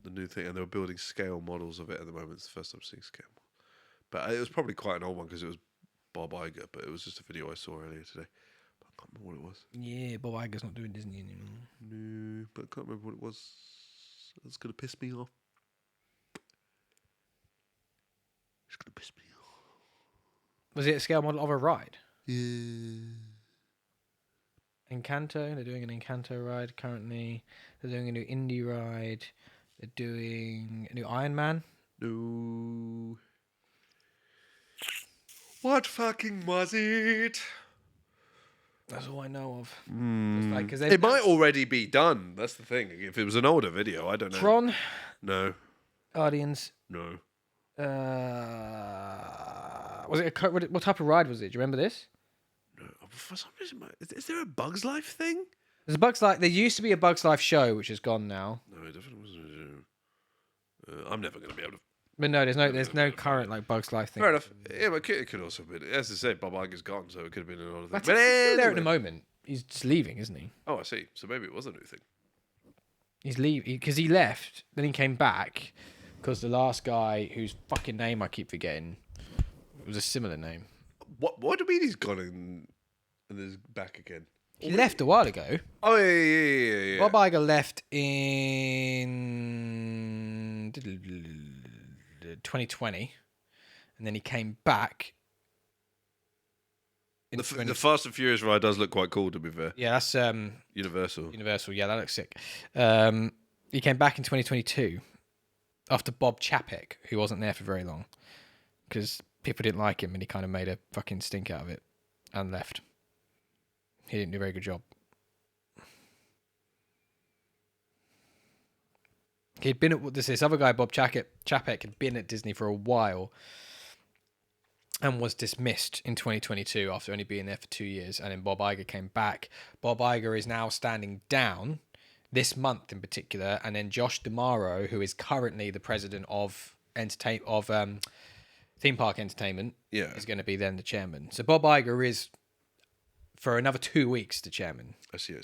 the new thing, and they were building scale models of it at the moment. It's the first time I'm seeing scale. But it was probably quite an old one because it was Bob Iger, but it was just a video I saw earlier today. But I can't remember what it was. Yeah, Bob Iger's not doing Disney anymore. No, but I can't remember what it was. It's going to piss me off. It's going to piss me off. Was it a scale model of a ride? Yeah. Encanto. They're doing an Encanto ride currently. They're doing a new Indie ride. They're doing a new Iron Man. No. What fucking was it? That's all I know of. Mm. Like, 'cause It might already be done. That's the thing. If it was an older video, I don't know. Tron, No. Guardians. No. Was it what type of ride was it? Do you remember this? No. For some reason, is there a Bugs Life thing? There's a Bugs Life. There used to be a Bugs Life show, which is gone now. No, it definitely wasn't. I'm never going to be able to. But no, there's no current like Bugs Life thing. Fair enough. Yeah, but it could also have been. As I said, Bob Iger's gone, so it could have been another thing. But But he's still there at the anyway. moment. He's just leaving, isn't he? Oh, I see. So maybe it was a new thing. He's leaving because he left. Then he came back because the last guy, whose fucking name I keep forgetting, was a similar name. What do you mean he's gone and is back again? He left a while ago. Oh, yeah. Bob Iger left in 2020, and then he came back. In The Fast and Furious ride does look quite cool, to be fair. yeah, that's Universal. Universal. Yeah, that looks sick. He came back in 2022 after Bob Chapek, who wasn't there for very long, because people didn't like him, and he kind of made a fucking stink out of it and left. He didn't do a very good job. He'd been at this other guy, Bob Chapek, had been at Disney for a while and was dismissed in 2022 after only being there for 2 years. And then Bob Iger came back. Bob Iger is now standing down this month in particular. And then Josh DeMaro, who is currently the president of theme park entertainment, is going to be then the chairman. So Bob Iger is, for another 2 weeks, the chairman. I see.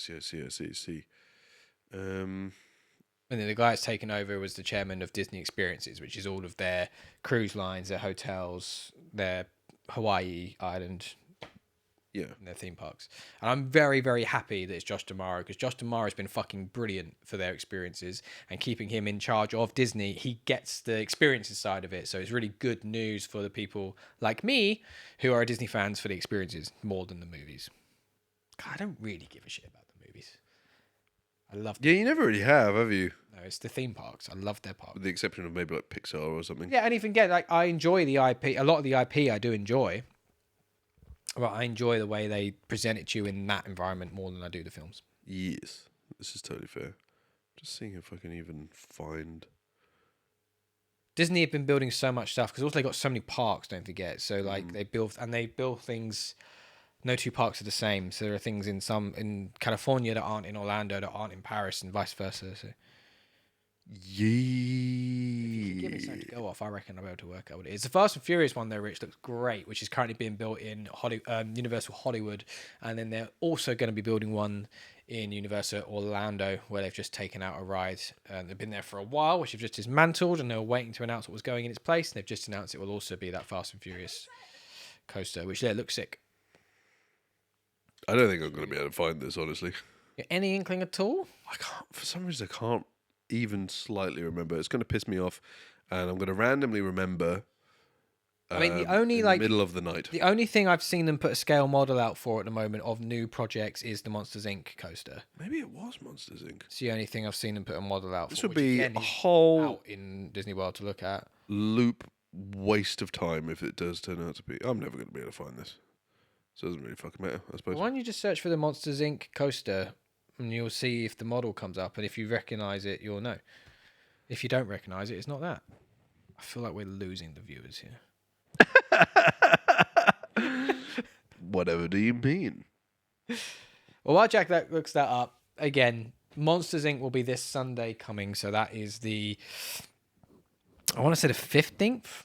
And then the guy that's taken over was the chairman of Disney Experiences, which is all of their cruise lines, their hotels, their Hawaii Island, and their theme parks. And I'm very, very happy that it's Josh DeMaro, because Josh DeMaro has been fucking brilliant for their experiences, and keeping him in charge of Disney, he gets the experiences side of it. So it's really good news for the people like me who are Disney fans for the experiences more than the movies. God, I don't really give a shit about the movies. I love them. Yeah, you never really have you? No, it's the theme parks. I love their parks. With the exception of maybe like Pixar or something. Yeah, and even like I enjoy the IP. A lot of the IP I do enjoy. But I enjoy the way they present it to you in that environment more than I do the films. Yes, this is totally fair. Just seeing if I can even find. Disney have been building so much stuff because also they got so many parks. Don't forget. So like they build things. No two parks are the same. So there are things in California that aren't in Orlando, that aren't in Paris, and vice versa. So Give me something to go off. I reckon I'll be able to work out what it is. The Fast and Furious one, though, Rich, looks great, which is currently being built in Universal Hollywood. And then they're also going to be building one in Universal Orlando, where they've just taken out a ride. They've been there for a while, which they've just dismantled, and they were waiting to announce what was going in its place. And they've just announced it will also be that Fast and Furious coaster, which looks sick. I don't think I'm going to be able to find this, honestly. Any inkling at all? I can't. For some reason, I can't even slightly remember. It's going to piss me off, and I'm going to randomly remember. I mean, the only in the middle of the night. The only thing I've seen them put a scale model out for at the moment of new projects is the Monsters Inc. coaster. Maybe it was Monsters Inc. It's the only thing I've seen them put a model out for. This would be a whole out in Disney World to look at. Loop waste of time if it does turn out to be. I'm never going to be able to find this. So it doesn't really fucking matter, I suppose. Why don't you just search for the Monsters Inc. coaster and you'll see if the model comes up, and if you recognise it, you'll know. If you don't recognise it, it's not that. I feel like we're losing the viewers here. Whatever do you mean? Well, while Jack looks that up, again, Monsters Inc. will be this Sunday coming, so that is the, I want to say the 15th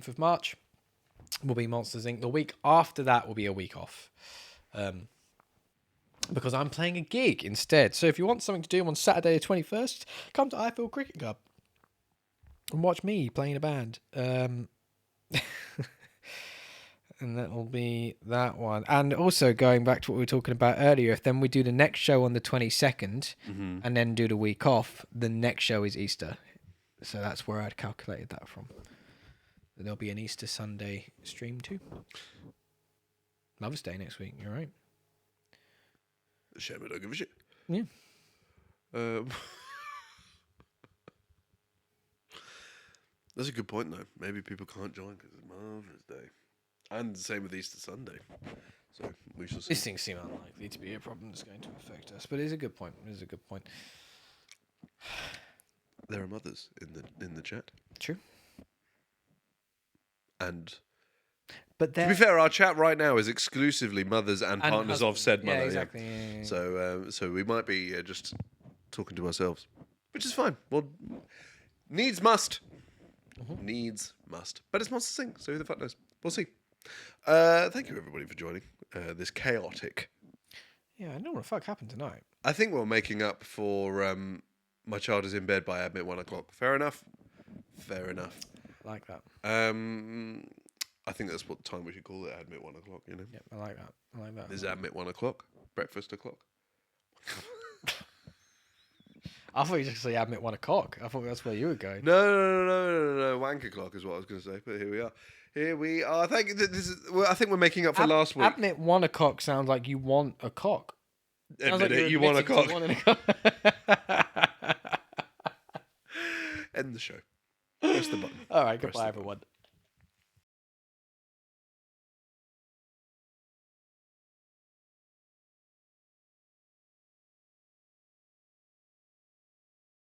of March will be Monsters Inc. The week after that will be a week off. Because I'm playing a gig instead. So if you want something to do on Saturday the 21st, come to Ifield Cricket Club and watch me playing a band. And that will be that one. And also going back to what we were talking about earlier, if then we do the next show on the 22nd and then do the week off, the next show is Easter. So that's where I'd calculated that from. There'll be an Easter Sunday stream too. Mother's Day next week, you're right. Shame I don't give a shit. Yeah. That's a good point, though. Maybe people can't join because it's Mother's Day. And the same with Easter Sunday. So we shall see. These things seem unlikely to be a problem that's going to affect us, but it is a good point. It is a good point. There are mothers in the chat. True. And but to be fair, our chat right now is exclusively mothers and partners of said mother. Yeah, exactly. Yeah. So we might be just talking to ourselves, which is fine. Well, needs must. Needs must. But it's Monsters Inc., so who the fuck knows? We'll see. Thank you, everybody, for joining this chaotic. Yeah, I don't know what the fuck happened tonight. I think we're making up for my child is in bed by admit 1 o'clock. Fair enough. Fair enough. I like that. I think that's what time we should call it. Admit 1 o'clock. You know. Yep, I like that. I like that. Is admit 1 o'clock? Breakfast o'clock. I thought you just say admit 1 o'clock. I thought that's where you were going. No. Wank o'clock is what I was going to say. But here we are. I think I think we're making up for last week. Admit 1 o'clock sounds like you want a cock. Admit it, you want a cock. End the show. Press the button. All right, goodbye, everyone.